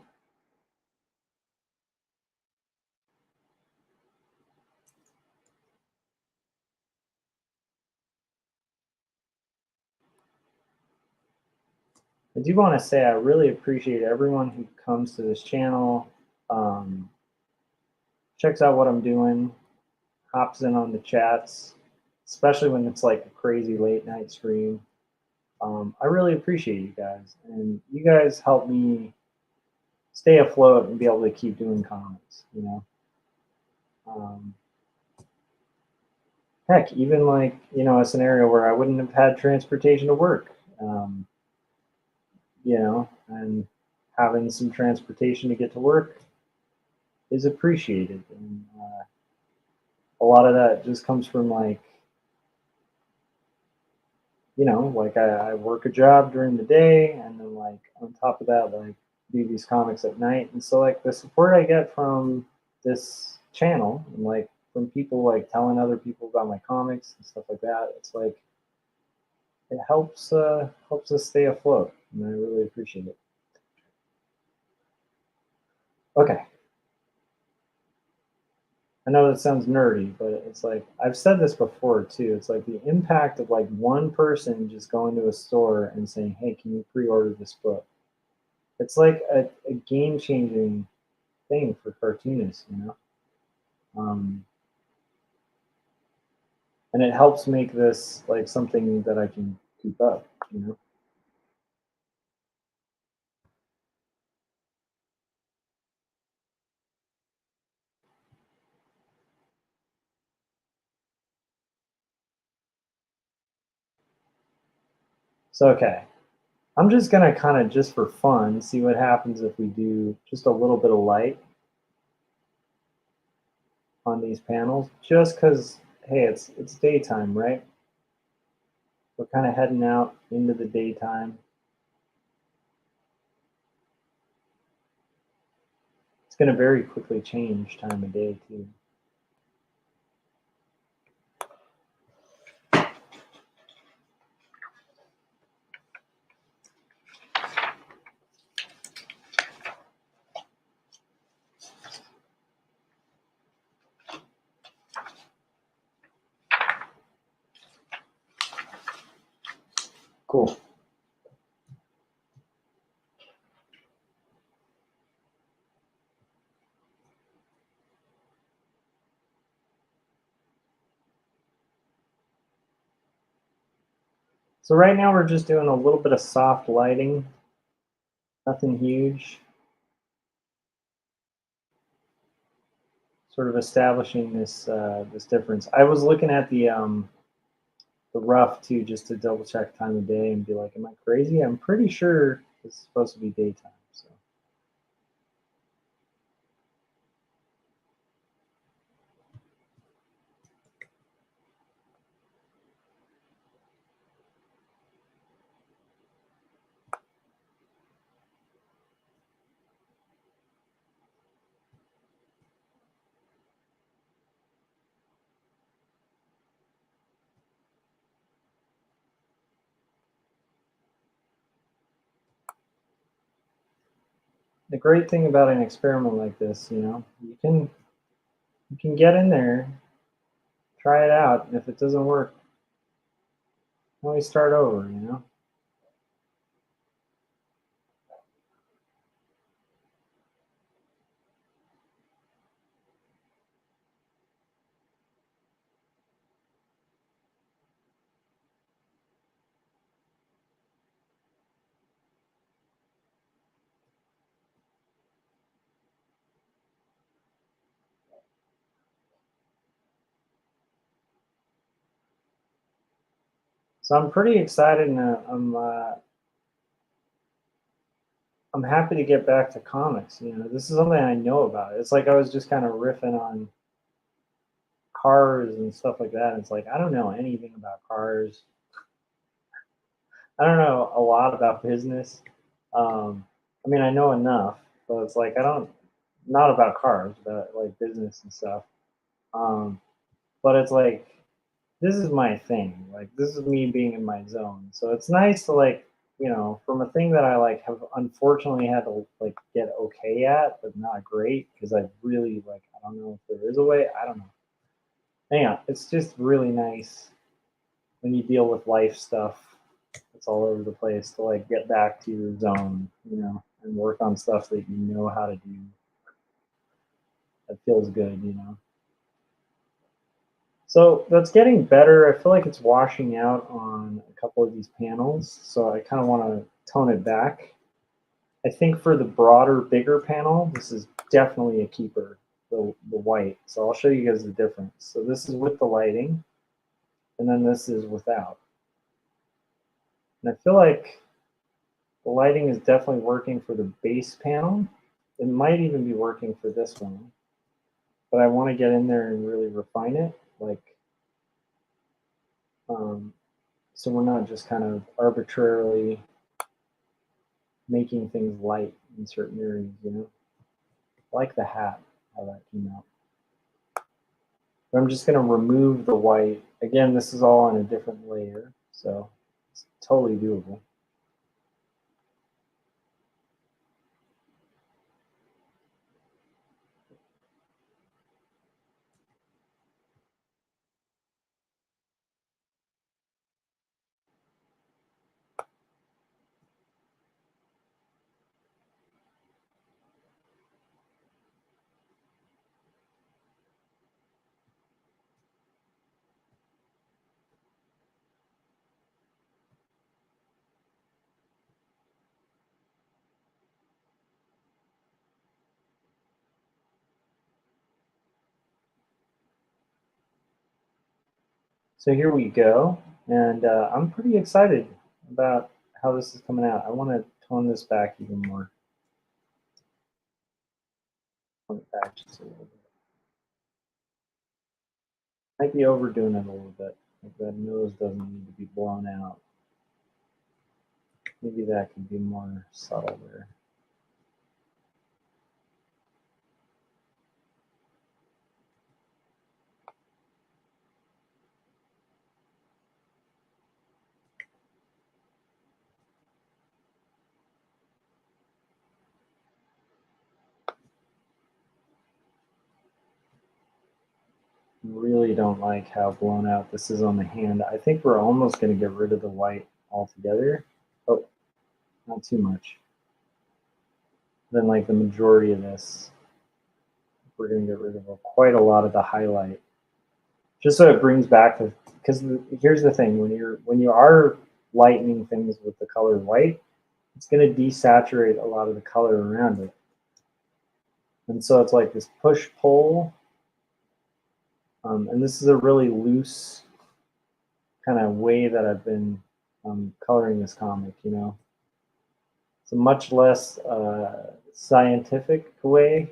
I do want to say I really appreciate everyone who comes to this channel, um, checks out what I'm doing, hops in on the chats, especially when it's like a crazy late night stream. I really appreciate you guys, and you guys help me stay afloat and be able to keep doing comics. You know, um, heck, even like a scenario where I wouldn't have had transportation to work. Um, and having some transportation to get to work is appreciated, and a lot of that just comes from like like I work a job during the day, and then like on top of that, like do these comics at night. And so like the support I get from this channel and like from people like telling other people about my comics and stuff like that, it's like it helps us stay afloat, and I really appreciate it. Okay. I know that sounds nerdy, but it's like I've said this before too. It's like the impact of like one person just going to a store and saying, "Hey, can you pre-order this book?" It's like a game-changing thing for cartoonists, you know. Um, and it helps make this like something that I can keep up, you know. So okay, I'm just gonna kind of just for fun see what happens if we do just a little bit of light on these panels, just because hey, it's daytime, right? We're kind of heading out into the daytime. It's going to very quickly change time of day too. Cool. So right now we're just doing a little bit of soft lighting, nothing huge. Sort of establishing this difference. I was looking at the rough too, just to double check time of day and be like, am I crazy? I'm pretty sure it's supposed to be daytime. So great thing about an experiment like this, you know, you can get in there, try it out, and if it doesn't work, always start over, you know. So I'm pretty excited, and I'm happy to get back to comics. You know, this is something I know about. It's like I was just kind of riffing on cars and stuff like that. It's like I don't know anything about cars. I don't know a lot about business. I mean, I know enough, but it's like I don't not about cars, but like business and stuff. Um, but it's like this is my thing. Like this is me being in my zone. So it's nice to like, you know, from a thing that I like have unfortunately had to like get okay at, but not great because I really like I don't know if there is a way. I don't know. Yeah, it's just really nice when you deal with life stuff that's all over the place to like get back to your zone, you know, and work on stuff that you know how to do. That feels good, you know. So that's getting better. I feel like it's washing out on a couple of these panels. So I kind of want to tone it back. I think for the broader, bigger panel, this is definitely a keeper, the white. So I'll show you guys the difference. So this is with the lighting, and then this is without. And I feel like the lighting is definitely working for the base panel. It might even be working for this one. But I want to get in there and really refine it. Like, so we're not just kind of arbitrarily making things light in certain areas, you know? Like the hat, how that came out. But I'm just going to remove the white. Again, this is all on a different layer, so it's totally doable. So here we go, and I'm pretty excited about how this is coming out. I want to tone this back even more. Tone it back just a little bit. Might be overdoing it a little bit. Like that nose doesn't need to be blown out. Maybe that could be more subtle there. Really don't like how blown out this is on the hand. I think we're almost going to get rid of the white altogether. Oh, not too much. Then like the majority of this, we're going to get rid of quite a lot of the highlight. Just so it brings back the, because here's the thing, when you are lightening things with the color white, it's going to desaturate a lot of the color around it. And so it's like this push-pull. And this is a really loose kind of way that I've been coloring this comic, you know. It's a much less scientific way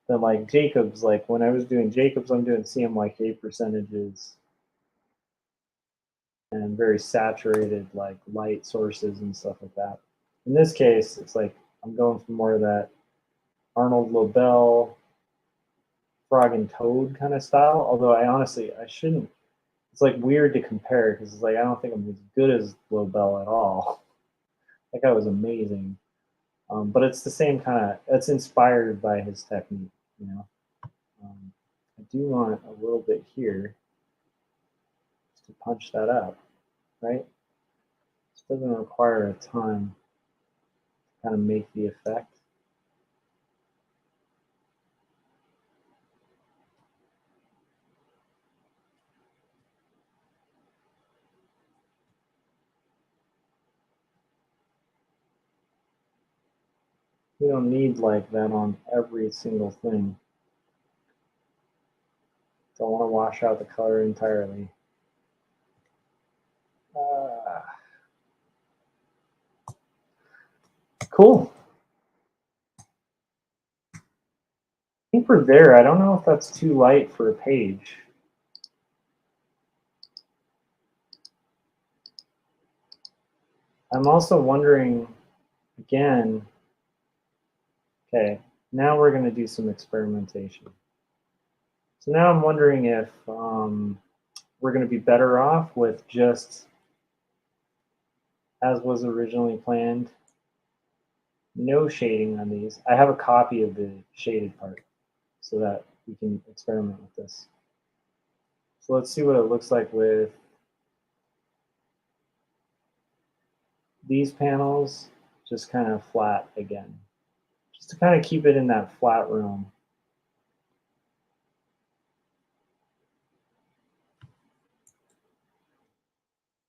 than like Jacobs. Like when I was doing Jacobs, I'm doing CMYK percentages and very saturated like light sources and stuff like that. In this case, it's like I'm going for more of that Arnold Lobel, Frog and Toad kind of style. Although I shouldn't. It's like weird to compare because it's like I don't think I'm as good as Lobel at all. That guy was amazing. But it's the same kind of, it's inspired by his technique, you know. I do want a little bit here to punch that up, right? This doesn't require a ton to kind of make the effect. You don't need like that on every single thing. Don't want to wash out the color entirely. Cool. I think we're there. I don't know if that's too light for a page. I'm also wondering, again, okay, now we're going to do some experimentation. So now I'm wondering if we're going to be better off with just, as was originally planned, no shading on these. I have a copy of the shaded part so that we can experiment with this. So let's see what it looks like with these panels just kind of flat again, just to kind of keep it in that flat realm.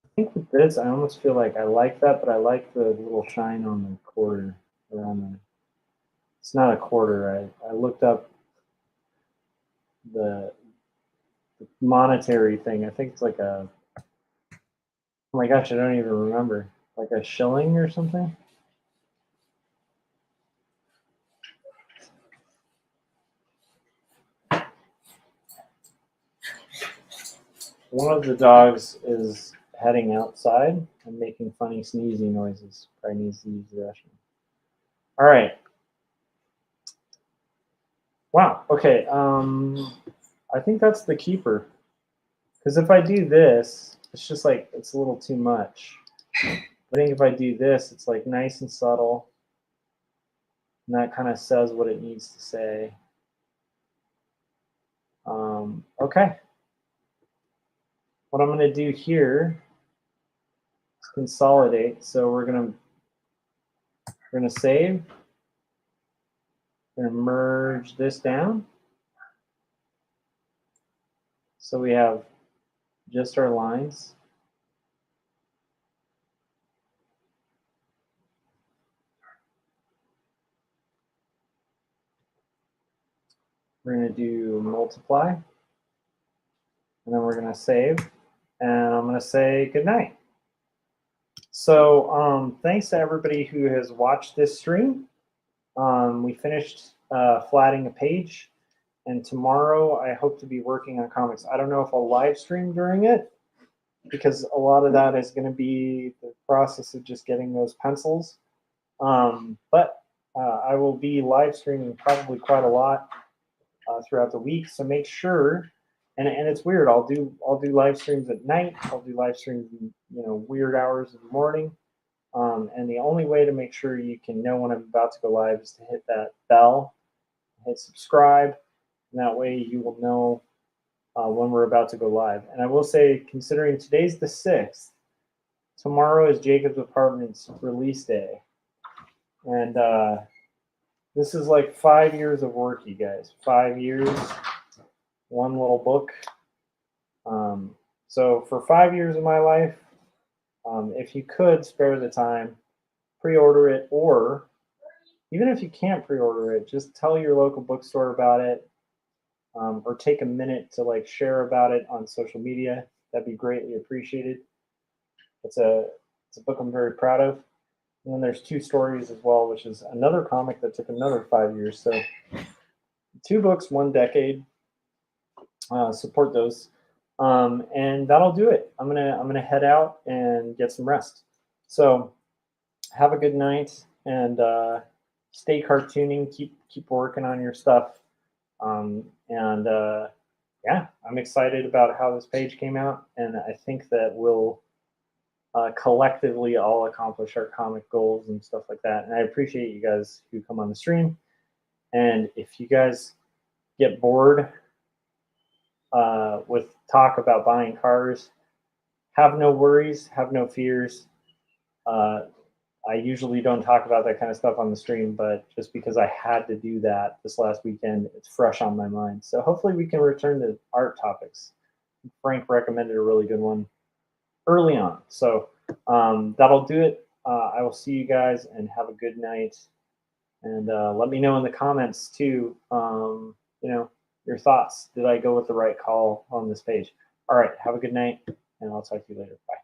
I think with this, I almost feel like I like that, but I like the little shine on the quarter around the. It's not a quarter. I looked up the monetary thing. I think it's like a. Oh my gosh, I don't even remember. Like a shilling or something. One of the dogs is heading outside and making funny sneezing noises. Probably needs to use the restroom. All right. Wow. Okay. I think that's the keeper. Because if I do this, it's just like it's a little too much. I think if I do this, it's like nice and subtle. And that kind of says what it needs to say. Okay. What I'm going to do here is consolidate. So we're going to save. We're going to merge this down. So we have just our lines. We're going to do multiply. And then we're going to save. And I'm going to say goodnight. So thanks to everybody who has watched this stream. We finished flatting a page. And tomorrow I hope to be working on comics. I don't know if I'll live stream during it, because a lot of that is going to be the process of just getting those pencils. But I will be live streaming probably quite a lot throughout the week. So make sure, and it's weird. I'll do live streams at night. I'll do live streams in weird hours in the morning. And the only way to make sure you can know when I'm about to go live is to hit that bell, hit subscribe, and that way you will know when we're about to go live. And I will say, considering today's the 6th, tomorrow is Jacob's Apartment's release day. And this is like 5 years of work, you guys. 5 years, one little book. So for 5 years of my life, if you could spare the time, pre-order it, or even if you can't pre-order it, just tell your local bookstore about it, or take a minute to like share about it on social media. That'd be greatly appreciated. It's a book I'm very proud of. And then there's 2 stories as well, which is another comic that took another 5 years. So 2 books, 1 decade. Support those. And that'll do it. I'm gonna head out and get some rest. So have a good night, and stay cartooning. Keep working on your stuff. Yeah, I'm excited about how this page came out, and I think that we'll collectively all accomplish our comic goals and stuff like that. And I appreciate you guys who come on the stream. And if you guys get bored with talk about buying cars, have no worries, have no fears. I usually don't talk about that kind of stuff on the stream, but just because I had to do that this last weekend, it's fresh on my mind. So hopefully we can return to art topics. Frank recommended a really good one early on. So that'll do it. I will see you guys and have a good night. And let me know in the comments too, your thoughts. Did I go with the right call on this page? All right, have a good night, and I'll talk to you later. Bye.